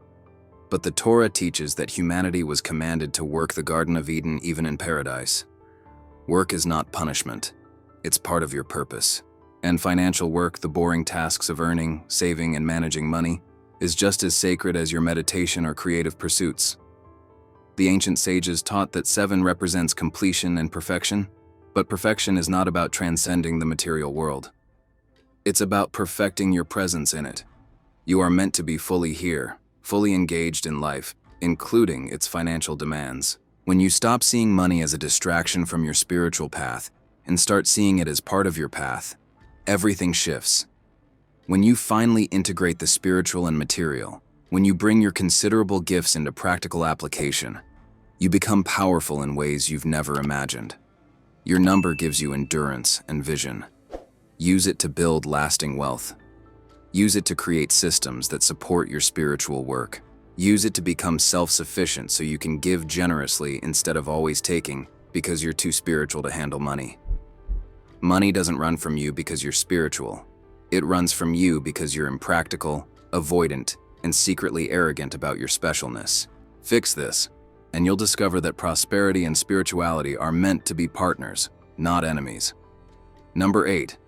But the Torah teaches that humanity was commanded to work the Garden of Eden even in paradise. Work is not punishment. It's part of your purpose. And financial work, the boring tasks of earning, saving, and managing money, is just as sacred as your meditation or creative pursuits. The ancient sages taught that 7 represents completion and perfection, but perfection is not about transcending the material world. It's about perfecting your presence in it. You are meant to be fully here, fully engaged in life, including its financial demands. When you stop seeing money as a distraction from your spiritual path and start seeing it as part of your path, everything shifts. When you finally integrate the spiritual and material, when you bring your considerable gifts into practical application, you become powerful in ways you've never imagined. Your number gives you endurance and vision. Use it to build lasting wealth. Use it to create systems that support your spiritual work. Use it to become self-sufficient so you can give generously instead of always taking, because you're too spiritual to handle money. Money doesn't run from you because you're spiritual. It runs from you because you're impractical, avoidant, and secretly arrogant about your specialness. Fix this, and you'll discover that prosperity and spirituality are meant to be partners, not enemies. Number 8.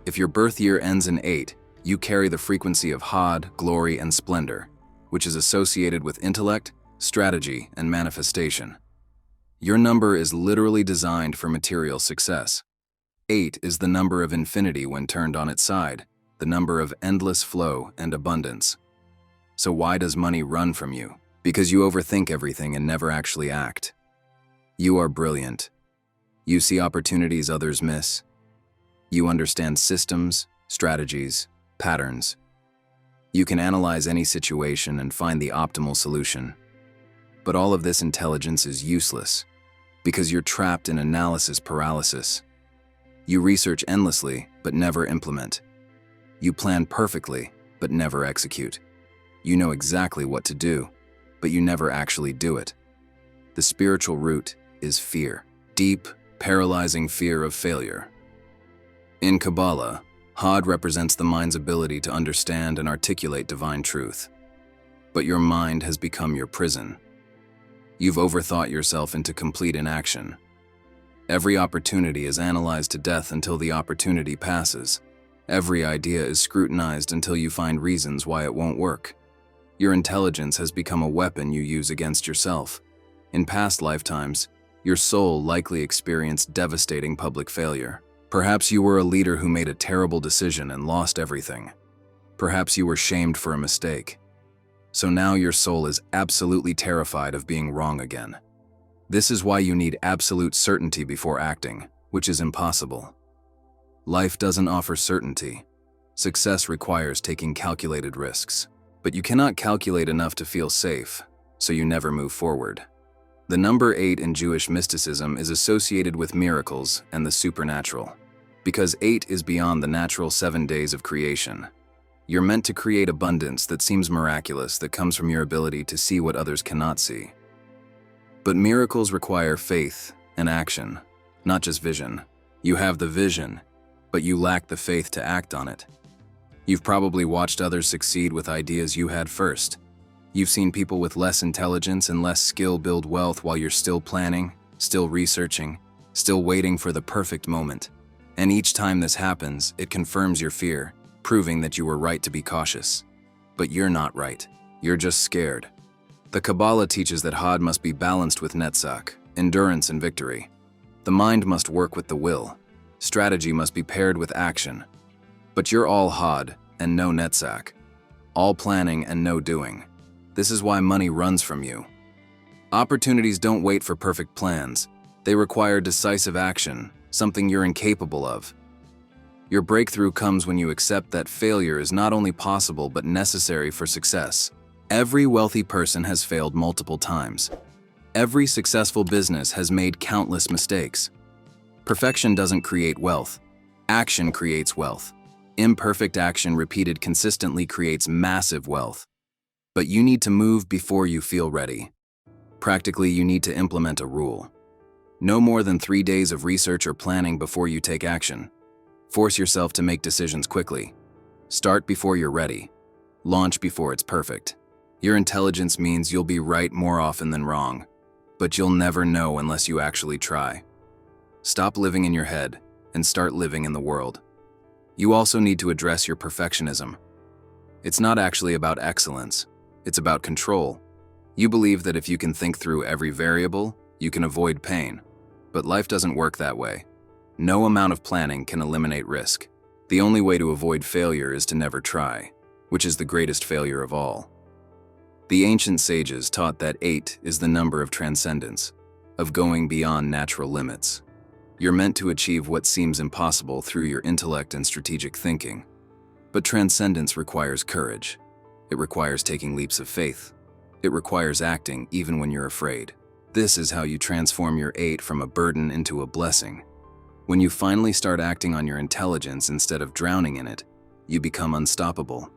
If your birth year ends in 8, you carry the frequency of Hod, glory, and splendor, which is associated with intellect, strategy, and manifestation. Your number is literally designed for material success. 8 is the number of infinity when turned on its side, the number of endless flow and abundance. So why does money run from you? Because you overthink everything and never actually act. You are brilliant. You see opportunities others miss. You understand systems, strategies, patterns. You can analyze any situation and find the optimal solution. But all of this intelligence is useless because you're trapped in analysis paralysis. You research endlessly, but never implement. You plan perfectly, but never execute. You know exactly what to do, but you never actually do it. The spiritual root is fear. Deep, paralyzing fear of failure. In Kabbalah, Hod represents the mind's ability to understand and articulate divine truth. But your mind has become your prison. You've overthought yourself into complete inaction. Every opportunity is analyzed to death until the opportunity passes. Every idea is scrutinized until you find reasons why it won't work. Your intelligence has become a weapon you use against yourself. In past lifetimes, your soul likely experienced devastating public failure. Perhaps you were a leader who made a terrible decision and lost everything. Perhaps you were shamed for a mistake. So now your soul is absolutely terrified of being wrong again. This is why you need absolute certainty before acting, which is impossible. Life doesn't offer certainty. Success requires taking calculated risks. But you cannot calculate enough to feel safe, so you never move forward. The number 8 in Jewish mysticism is associated with miracles and the supernatural. Because 8 is beyond the natural 7 days of creation. You're meant to create abundance that seems miraculous, that comes from your ability to see what others cannot see. But miracles require faith and action, not just vision. You have the vision, but you lack the faith to act on it. You've probably watched others succeed with ideas you had first. You've seen people with less intelligence and less skill build wealth while you're still planning, still researching, still waiting for the perfect moment. And each time this happens, it confirms your fear, proving that you were right to be cautious. But you're not right. You're just scared. The Kabbalah teaches that Hod must be balanced with Netzach, endurance and victory. The mind must work with the will. Strategy must be paired with action. But you're all Hod and no Netzach. All planning and no doing. This is why money runs from you. Opportunities don't wait for perfect plans. They require decisive action, something you're incapable of. Your breakthrough comes when you accept that failure is not only possible but necessary for success. Every wealthy person has failed multiple times. Every successful business has made countless mistakes. Perfection doesn't create wealth. Action creates wealth. Imperfect action repeated consistently creates massive wealth. But you need to move before you feel ready. Practically, you need to implement a rule. No more than 3 days of research or planning before you take action. Force yourself to make decisions quickly. Start before you're ready. Launch before it's perfect. Your intelligence means you'll be right more often than wrong, but you'll never know unless you actually try. Stop living in your head and start living in the world. You also need to address your perfectionism. It's not actually about excellence, it's about control. You believe that if you can think through every variable, you can avoid pain. But life doesn't work that way. No amount of planning can eliminate risk. The only way to avoid failure is to never try, which is the greatest failure of all. The ancient sages taught that 8 is the number of transcendence, of going beyond natural limits. You're meant to achieve what seems impossible through your intellect and strategic thinking. But transcendence requires courage. It requires taking leaps of faith. It requires acting even when you're afraid. This is how you transform your 8 from a burden into a blessing. When you finally start acting on your intelligence instead of drowning in it, you become unstoppable.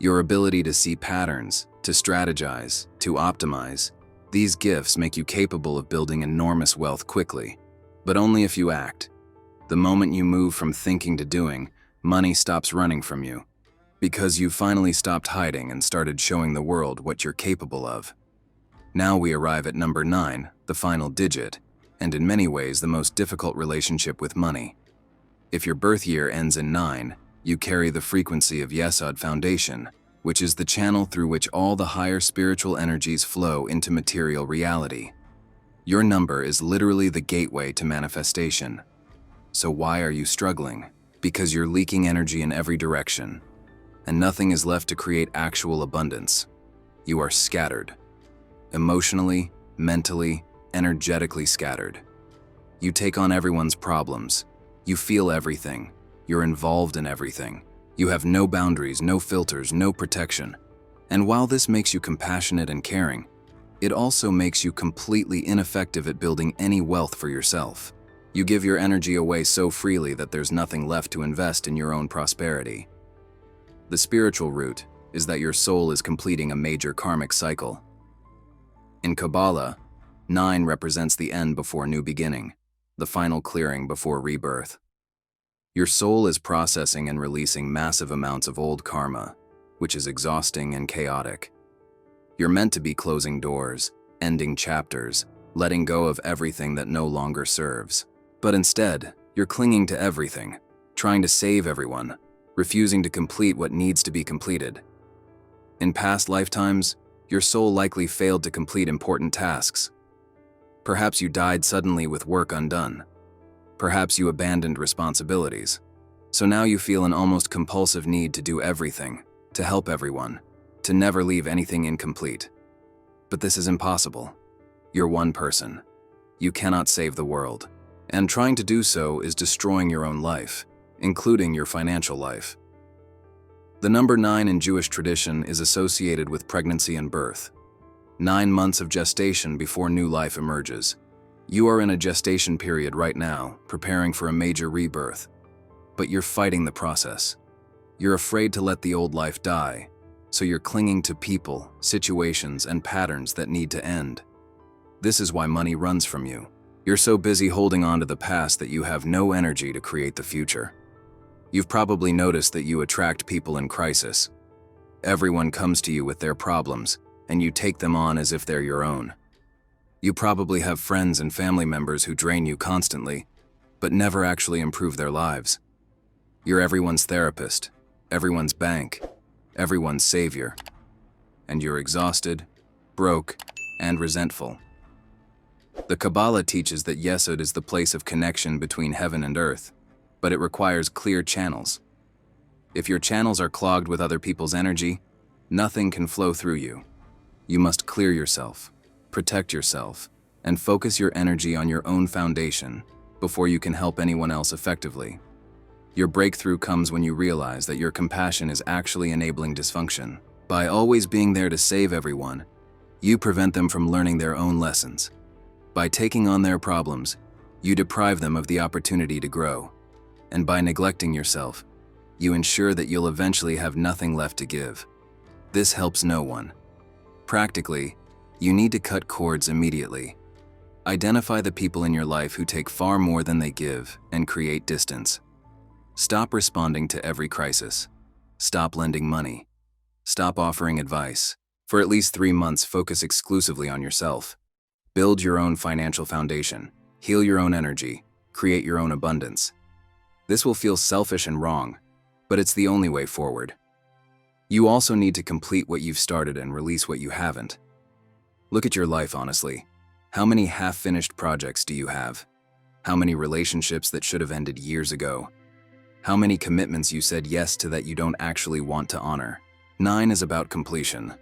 Your ability to see patterns, to strategize, to optimize, These gifts make you capable of building enormous wealth quickly, but only if you act. The moment you move from thinking to doing, money stops running from you, because you finally stopped hiding and started showing the world what you're capable of. Now we arrive at number 9, the final digit, and in many ways the most difficult relationship with money. If your birth year ends in 9, you carry the frequency of Yesod Foundation, which is the channel through which all the higher spiritual energies flow into material reality. Your number is literally the gateway to manifestation. So why are you struggling? Because you're leaking energy in every direction, and nothing is left to create actual abundance. You are scattered. Emotionally, mentally, energetically scattered. You take on everyone's problems. You feel everything. You're involved in everything. You have no boundaries, no filters, no protection. And while this makes you compassionate and caring, it also makes you completely ineffective at building any wealth for yourself. You give your energy away so freely that there's nothing left to invest in your own prosperity. The spiritual root is that your soul is completing a major karmic cycle. In Kabbalah, 9 represents the end before new beginning, the final clearing before rebirth. Your soul is processing and releasing massive amounts of old karma, which is exhausting and chaotic. You're meant to be closing doors, ending chapters, letting go of everything that no longer serves. But instead, you're clinging to everything, trying to save everyone, refusing to complete what needs to be completed. In past lifetimes, your soul likely failed to complete important tasks. Perhaps you died suddenly with work undone. Perhaps you abandoned responsibilities. So now you feel an almost compulsive need to do everything, to help everyone, to never leave anything incomplete. But this is impossible. You're one person. You cannot save the world. And trying to do so is destroying your own life, including your financial life. The number 9 in Jewish tradition is associated with pregnancy and birth. 9 months of gestation before new life emerges. You are in a gestation period right now, preparing for a major rebirth. But you're fighting the process. You're afraid to let the old life die, so you're clinging to people, situations, and patterns that need to end. This is why money runs from you. You're so busy holding on to the past that you have no energy to create the future. You've probably noticed that you attract people in crisis. Everyone comes to you with their problems, and you take them on as if they're your own. You probably have friends and family members who drain you constantly, but never actually improve their lives. You're everyone's therapist, everyone's bank, everyone's savior. And you're exhausted, broke, and resentful. The Kabbalah teaches that Yesod is the place of connection between heaven and earth, but it requires clear channels. If your channels are clogged with other people's energy, nothing can flow through you. You must clear yourself, protect yourself, and focus your energy on your own foundation before you can help anyone else effectively. Your breakthrough comes when you realize that your compassion is actually enabling dysfunction. By always being there to save everyone, you prevent them from learning their own lessons. By taking on their problems, you deprive them of the opportunity to grow. And by neglecting yourself, you ensure that you'll eventually have nothing left to give. This helps no one. Practically, you need to cut cords immediately. Identify the people in your life who take far more than they give and create distance. Stop responding to every crisis. Stop lending money. Stop offering advice. For at least 3 months, focus exclusively on yourself. Build your own financial foundation. Heal your own energy. Create your own abundance. This will feel selfish and wrong, but it's the only way forward. You also need to complete what you've started and release what you haven't. Look at your life honestly. How many half-finished projects do you have? How many relationships that should have ended years ago? How many commitments you said yes to that you don't actually want to honor? 9 is about completion.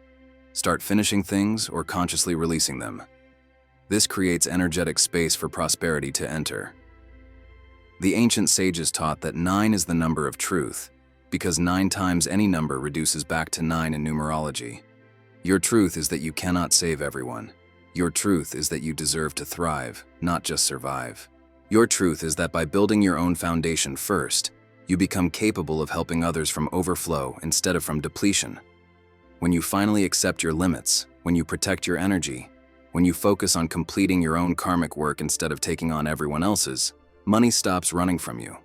Start finishing things or consciously releasing them. This creates energetic space for prosperity to enter. The ancient sages taught that 9 is the number of truth, because 9 times any number reduces back to 9 in numerology. Your truth is that you cannot save everyone. Your truth is that you deserve to thrive, not just survive. Your truth is that by building your own foundation first, you become capable of helping others from overflow instead of from depletion. When you finally accept your limits, when you protect your energy, When you focus on completing your own karmic work instead of taking on everyone else's, money stops running from you.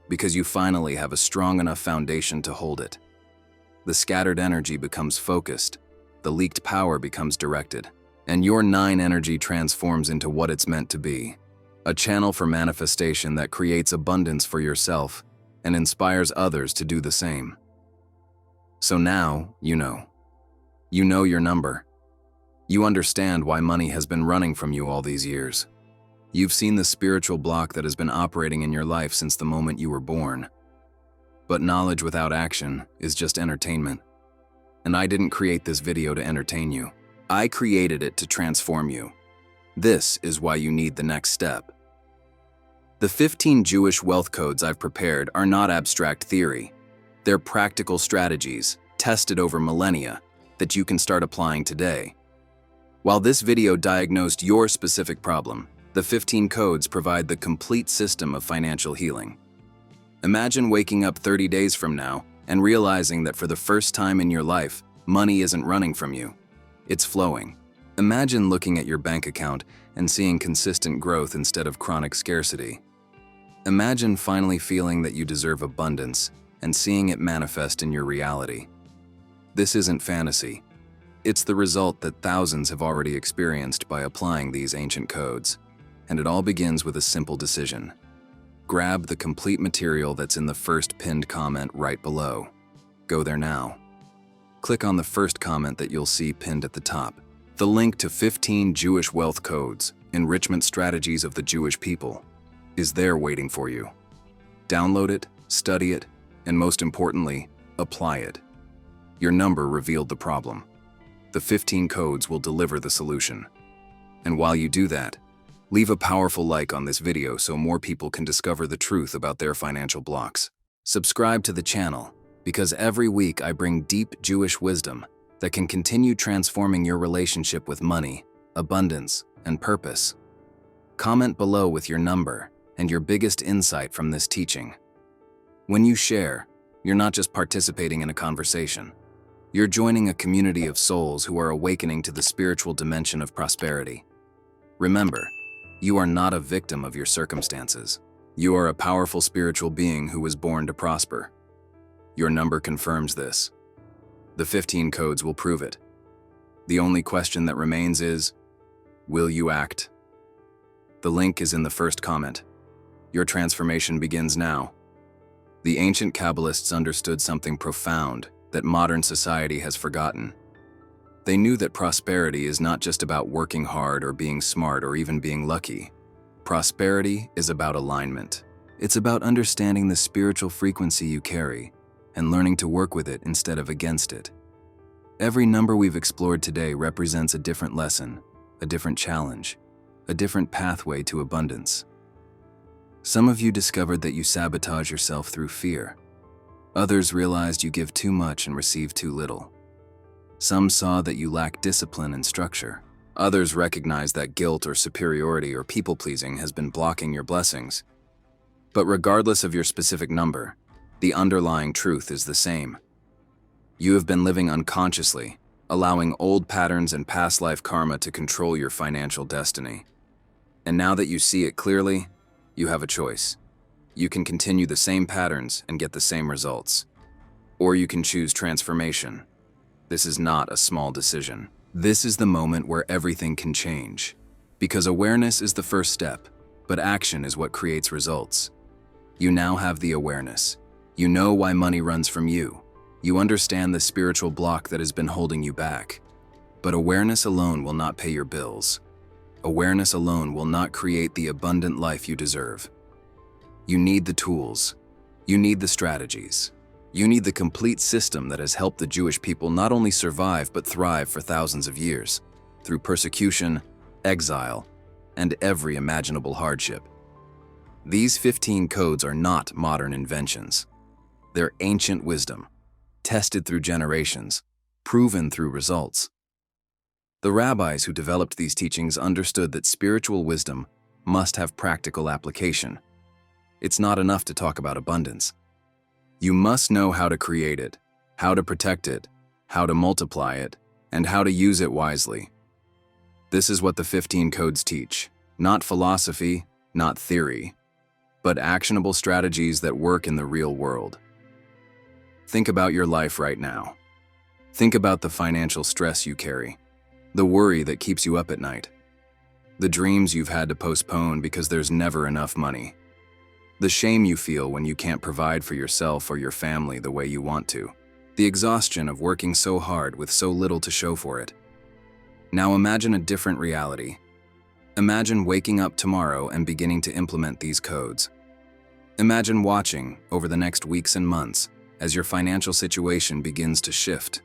Because you finally have a strong enough foundation to hold it. The scattered energy becomes focused, the leaked power becomes directed, and your 9 energy transforms into what it's meant to be. A channel for manifestation that creates abundance for yourself and inspires others to do the same. So now, you know. You know your number. You understand why money has been running from you all these years. You've seen the spiritual block that has been operating in your life since the moment you were born. But knowledge without action is just entertainment. And I didn't create this video to entertain you. I created it to transform you. This is why you need the next step. The 15 Jewish wealth codes I've prepared are not abstract theory. They're practical strategies, tested over millennia, that you can start applying today. While this video diagnosed your specific problem, the 15 codes provide the complete system of financial healing. Imagine waking up 30 days from now and realizing that for the first time in your life, money isn't running from you. It's flowing. Imagine looking at your bank account and seeing consistent growth instead of chronic scarcity. Imagine finally feeling that you deserve abundance and seeing it manifest in your reality. This isn't fantasy. It's the result that thousands have already experienced by applying these ancient codes. And it all begins with a simple decision. Grab the complete material that's in the first pinned comment right below. Go there now. Click on the first comment that you'll see pinned at the top. The link to 15 Jewish wealth codes, enrichment strategies of the Jewish people, is there waiting for you. Download it, study it, and most importantly, apply it. Your number revealed the problem. The 15 codes will deliver the solution. And while you do that, leave a powerful like on this video so more people can discover the truth about their financial blocks. Subscribe to the channel, because every week I bring deep Jewish wisdom that can continue transforming your relationship with money, abundance, and purpose. Comment below with your number and your biggest insight from this teaching. When you share, you're not just participating in a conversation. You're joining a community of souls who are awakening to the spiritual dimension of prosperity. Remember, you are not a victim of your circumstances. You are a powerful spiritual being who was born to prosper. Your number confirms this. The 15 codes will prove it. The only question that remains is, will you act? The link is in the first comment. Your transformation begins now. The ancient Kabbalists understood something profound that modern society has forgotten. They knew that prosperity is not just about working hard or being smart or even being lucky. Prosperity is about alignment. It's about understanding the spiritual frequency you carry and learning to work with it instead of against it. Every number we've explored today represents a different lesson, a different challenge, a different pathway to abundance. Some of you discovered that you sabotage yourself through fear. Others realized you give too much and receive too little. Some saw that you lack discipline and structure. Others recognized that guilt or superiority or people-pleasing has been blocking your blessings. But regardless of your specific number, the underlying truth is the same. You have been living unconsciously, allowing old patterns and past life karma to control your financial destiny. And now that you see it clearly, you have a choice. You can continue the same patterns and get the same results. Or you can choose transformation. This is not a small decision. This is the moment where everything can change. Because awareness is the first step, but action is what creates results. You now have the awareness. You know why money runs from you. You understand the spiritual block that has been holding you back. But awareness alone will not pay your bills. Awareness alone will not create the abundant life you deserve. You need the tools. You need the strategies. You need the complete system that has helped the Jewish people not only survive but thrive for thousands of years, through persecution, exile, and every imaginable hardship. These 15 codes are not modern inventions. They're ancient wisdom, tested through generations, proven through results. The rabbis who developed these teachings understood that spiritual wisdom must have practical application. It's not enough to talk about abundance. You must know how to create it, how to protect it, how to multiply it, and how to use it wisely. This is what the 15 codes teach. Not philosophy, not theory, but actionable strategies that work in the real world. Think about your life right now. Think about the financial stress you carry, the worry that keeps you up at night, the dreams you've had to postpone because there's never enough money, the shame you feel when you can't provide for yourself or your family the way you want to, the exhaustion of working so hard with so little to show for it. Now imagine a different reality. Imagine waking up tomorrow and beginning to implement these codes. Imagine watching, over the next weeks and months, as your financial situation begins to shift.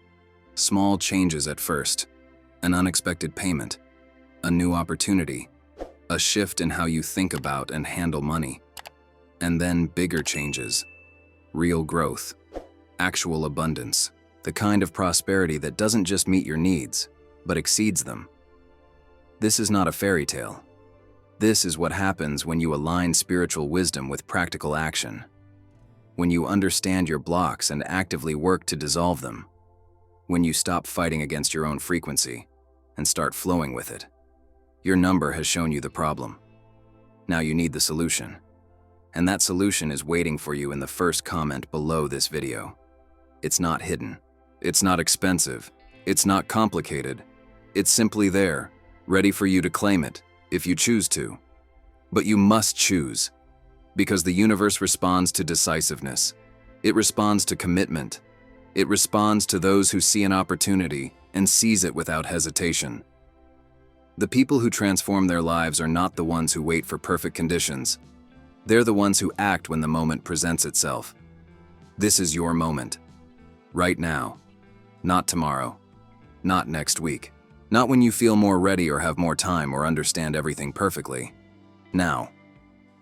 Small changes at first, an unexpected payment, a new opportunity, a shift in how you think about and handle money, and then bigger changes, real growth, actual abundance, the kind of prosperity that doesn't just meet your needs, but exceeds them. This is not a fairy tale. This is what happens when you align spiritual wisdom with practical action, when you understand your blocks and actively work to dissolve them, when you stop fighting against your own frequency and start flowing with it. Your number has shown you the problem. Now you need the solution. And that solution is waiting for you in the first comment below this video. It's not hidden. It's not expensive. It's not complicated. It's simply there, ready for you to claim it, if you choose to. But you must choose, because the universe responds to decisiveness. It responds to commitment. It responds to those who see an opportunity and seize it without hesitation. The people who transform their lives are not the ones who wait for perfect conditions. They're the ones who act when the moment presents itself. This is your moment. Right now. Not tomorrow. Not next week. Not when you feel more ready or have more time or understand everything perfectly. Now.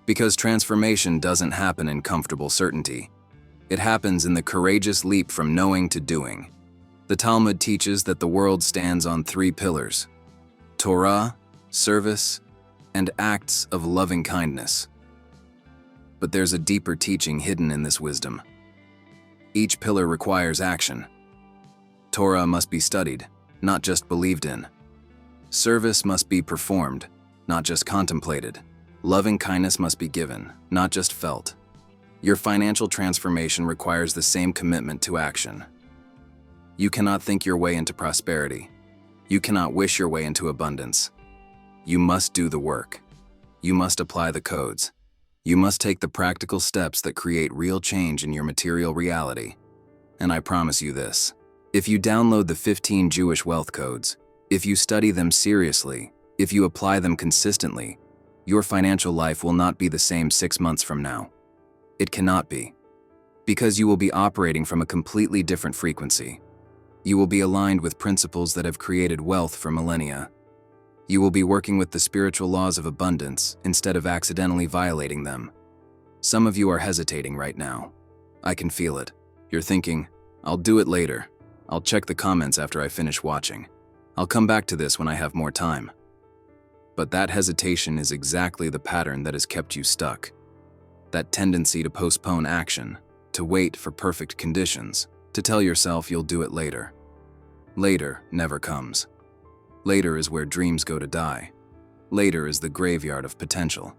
Because transformation doesn't happen in comfortable certainty. It happens in the courageous leap from knowing to doing. The Talmud teaches that the world stands on 3 pillars: Torah, service, and acts of loving kindness. But there's a deeper teaching hidden in this wisdom. Each pillar requires action. Torah must be studied, not just believed in. Service must be performed, not just contemplated. Loving kindness must be given, not just felt. Your financial transformation requires the same commitment to action. You cannot think your way into prosperity. You cannot wish your way into abundance. You must do the work. You must apply the codes. You must take the practical steps that create real change in your material reality. And I promise you this. If you download the 15 Jewish wealth codes, if you study them seriously, if you apply them consistently, your financial life will not be the same 6 months from now. It cannot be. Because you will be operating from a completely different frequency. You will be aligned with principles that have created wealth for millennia. You will be working with the spiritual laws of abundance instead of accidentally violating them. Some of you are hesitating right now. I can feel it. You're thinking, I'll do it later. I'll check the comments after I finish watching. I'll come back to this when I have more time. But that hesitation is exactly the pattern that has kept you stuck. That tendency to postpone action, to wait for perfect conditions, to tell yourself you'll do it later. Later never comes. Later is where dreams go to die. Later is the graveyard of potential.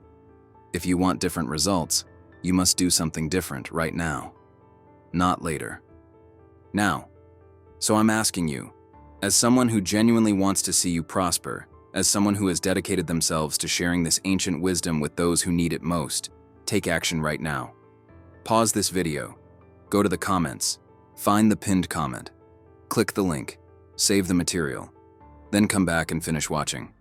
If you want different results, you must do something different right now. Not later. Now. So I'm asking you, as someone who genuinely wants to see you prosper, as someone who has dedicated themselves to sharing this ancient wisdom with those who need it most, take action right now. Pause this video, go to the comments, find the pinned comment, click the link, save the material, then come back and finish watching.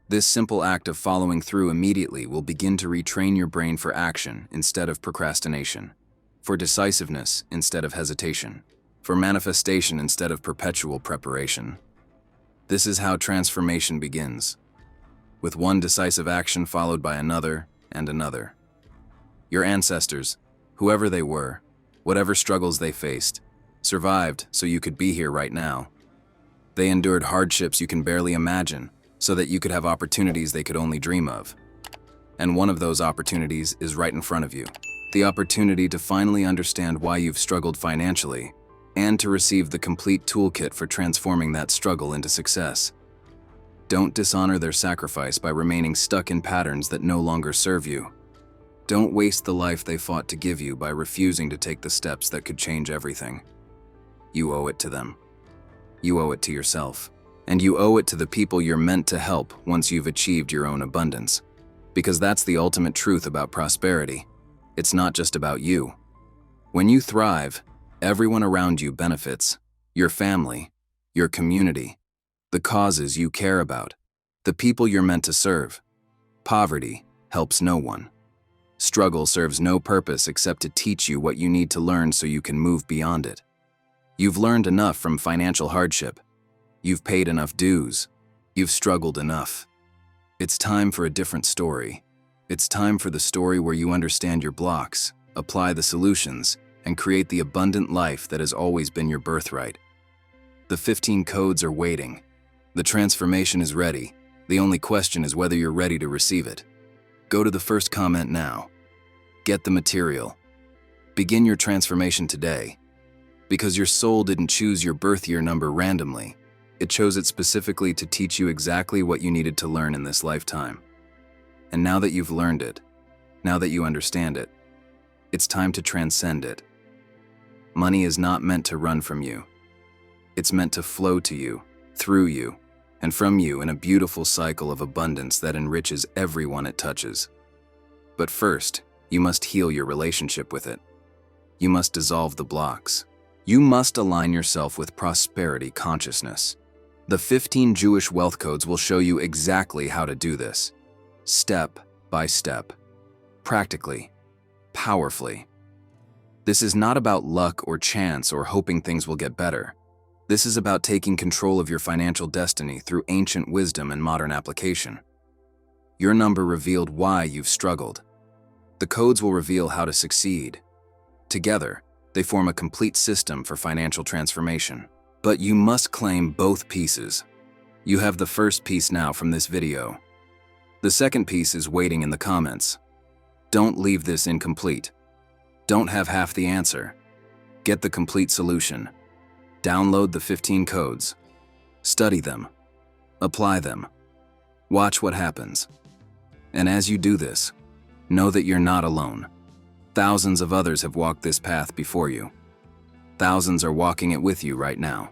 This simple act of following through immediately will begin to retrain your brain for action instead of procrastination, for decisiveness instead of hesitation, for manifestation instead of perpetual preparation. This is how transformation begins, with one decisive action followed by another and another. Your ancestors, whoever they were, whatever struggles they faced, survived so you could be here right now. They endured hardships you can barely imagine so that you could have opportunities they could only dream of. And one of those opportunities is right in front of you. The opportunity to finally understand why you've struggled financially and to receive the complete toolkit for transforming that struggle into success. Don't dishonor their sacrifice by remaining stuck in patterns that no longer serve you. Don't waste the life they fought to give you by refusing to take the steps that could change everything. You owe it to them. You owe it to yourself. And you owe it to the people you're meant to help once you've achieved your own abundance. Because that's the ultimate truth about prosperity. It's not just about you. When you thrive, everyone around you benefits. Your family, your community, the causes you care about, the people you're meant to serve. Poverty helps no one. Struggle serves no purpose except to teach you what you need to learn so you can move beyond it. You've learned enough from financial hardship. You've paid enough dues. You've struggled enough. It's time for a different story. It's time for the story where you understand your blocks, apply the solutions, and create the abundant life that has always been your birthright. The 15 codes are waiting. The transformation is ready. The only question is whether you're ready to receive it. Go to the first comment now. Get the material. Begin your transformation today. Because your soul didn't choose your birth year number randomly. It chose it specifically to teach you exactly what you needed to learn in this lifetime. And now that you've learned it, now that you understand it, it's time to transcend it. Money is not meant to run from you. It's meant to flow to you, through you, and from you in a beautiful cycle of abundance that enriches everyone it touches. But first, you must heal your relationship with it. You must dissolve the blocks. You must align yourself with prosperity consciousness. The 15 Jewish wealth codes will show you exactly how to do this, step by step, practically, powerfully. This is not about luck or chance or hoping things will get better. This is about taking control of your financial destiny through ancient wisdom and modern application. Your number revealed why you've struggled. The codes will reveal how to succeed. Together, they form a complete system for financial transformation. But you must claim both pieces. You have the first piece now from this video. The second piece is waiting in the comments. Don't leave this incomplete. Don't have half the answer. Get the complete solution. Download the 15 codes. Study them. Apply them. Watch what happens. And as you do this, know that you're not alone. Thousands of others have walked this path before you. Thousands are walking it with you right now.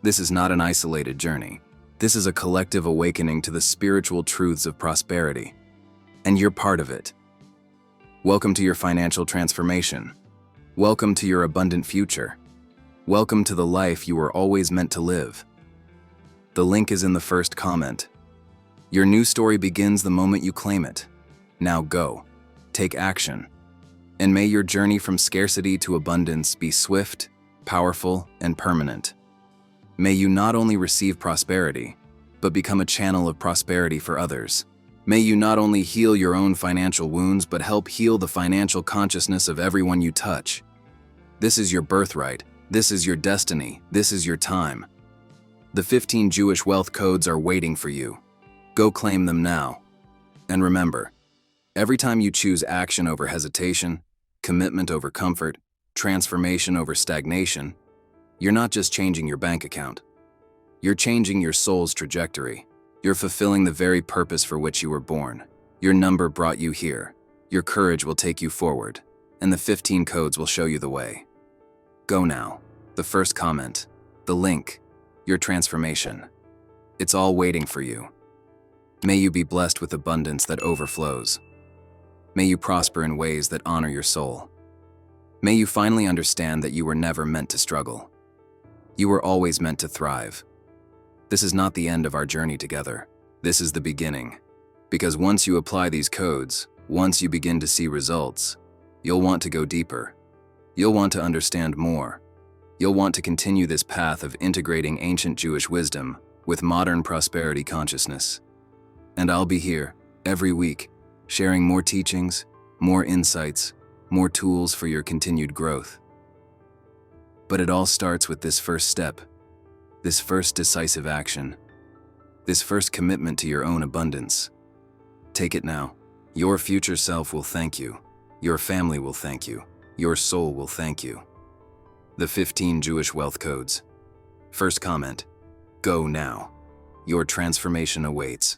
This is not an isolated journey. This is a collective awakening to the spiritual truths of prosperity. And you're part of it. Welcome to your financial transformation. Welcome to your abundant future. Welcome to the life you were always meant to live. The link is in the first comment. Your new story begins the moment you claim it. Now go. Take action. And may your journey from scarcity to abundance be swift, powerful, and permanent. May you not only receive prosperity, but become a channel of prosperity for others. May you not only heal your own financial wounds, but help heal the financial consciousness of everyone you touch. This is your birthright. This is your destiny. This is your time. The 15 Jewish wealth codes are waiting for you. Go claim them now. And remember, every time you choose action over hesitation, commitment over comfort, transformation over stagnation, you're not just changing your bank account. You're changing your soul's trajectory. You're fulfilling the very purpose for which you were born. Your number brought you here. Your courage will take you forward. And the 15 codes will show you the way. Go now. The first comment. The link. Your transformation. It's all waiting for you. May you be blessed with abundance that overflows. May you prosper in ways that honor your soul. May you finally understand that you were never meant to struggle. You were always meant to thrive. This is not the end of our journey together. This is the beginning. Because once you apply these codes, once you begin to see results, you'll want to go deeper. You'll want to understand more. You'll want to continue this path of integrating ancient Jewish wisdom with modern prosperity consciousness. And I'll be here every week, sharing more teachings, more insights, more tools for your continued growth. But it all starts with this first step, this first decisive action, this first commitment to your own abundance. Take it now. Your future self will thank you. Your family will thank you. Your soul will thank you. The 15 Jewish wealth codes. First comment. Go now. Your transformation awaits.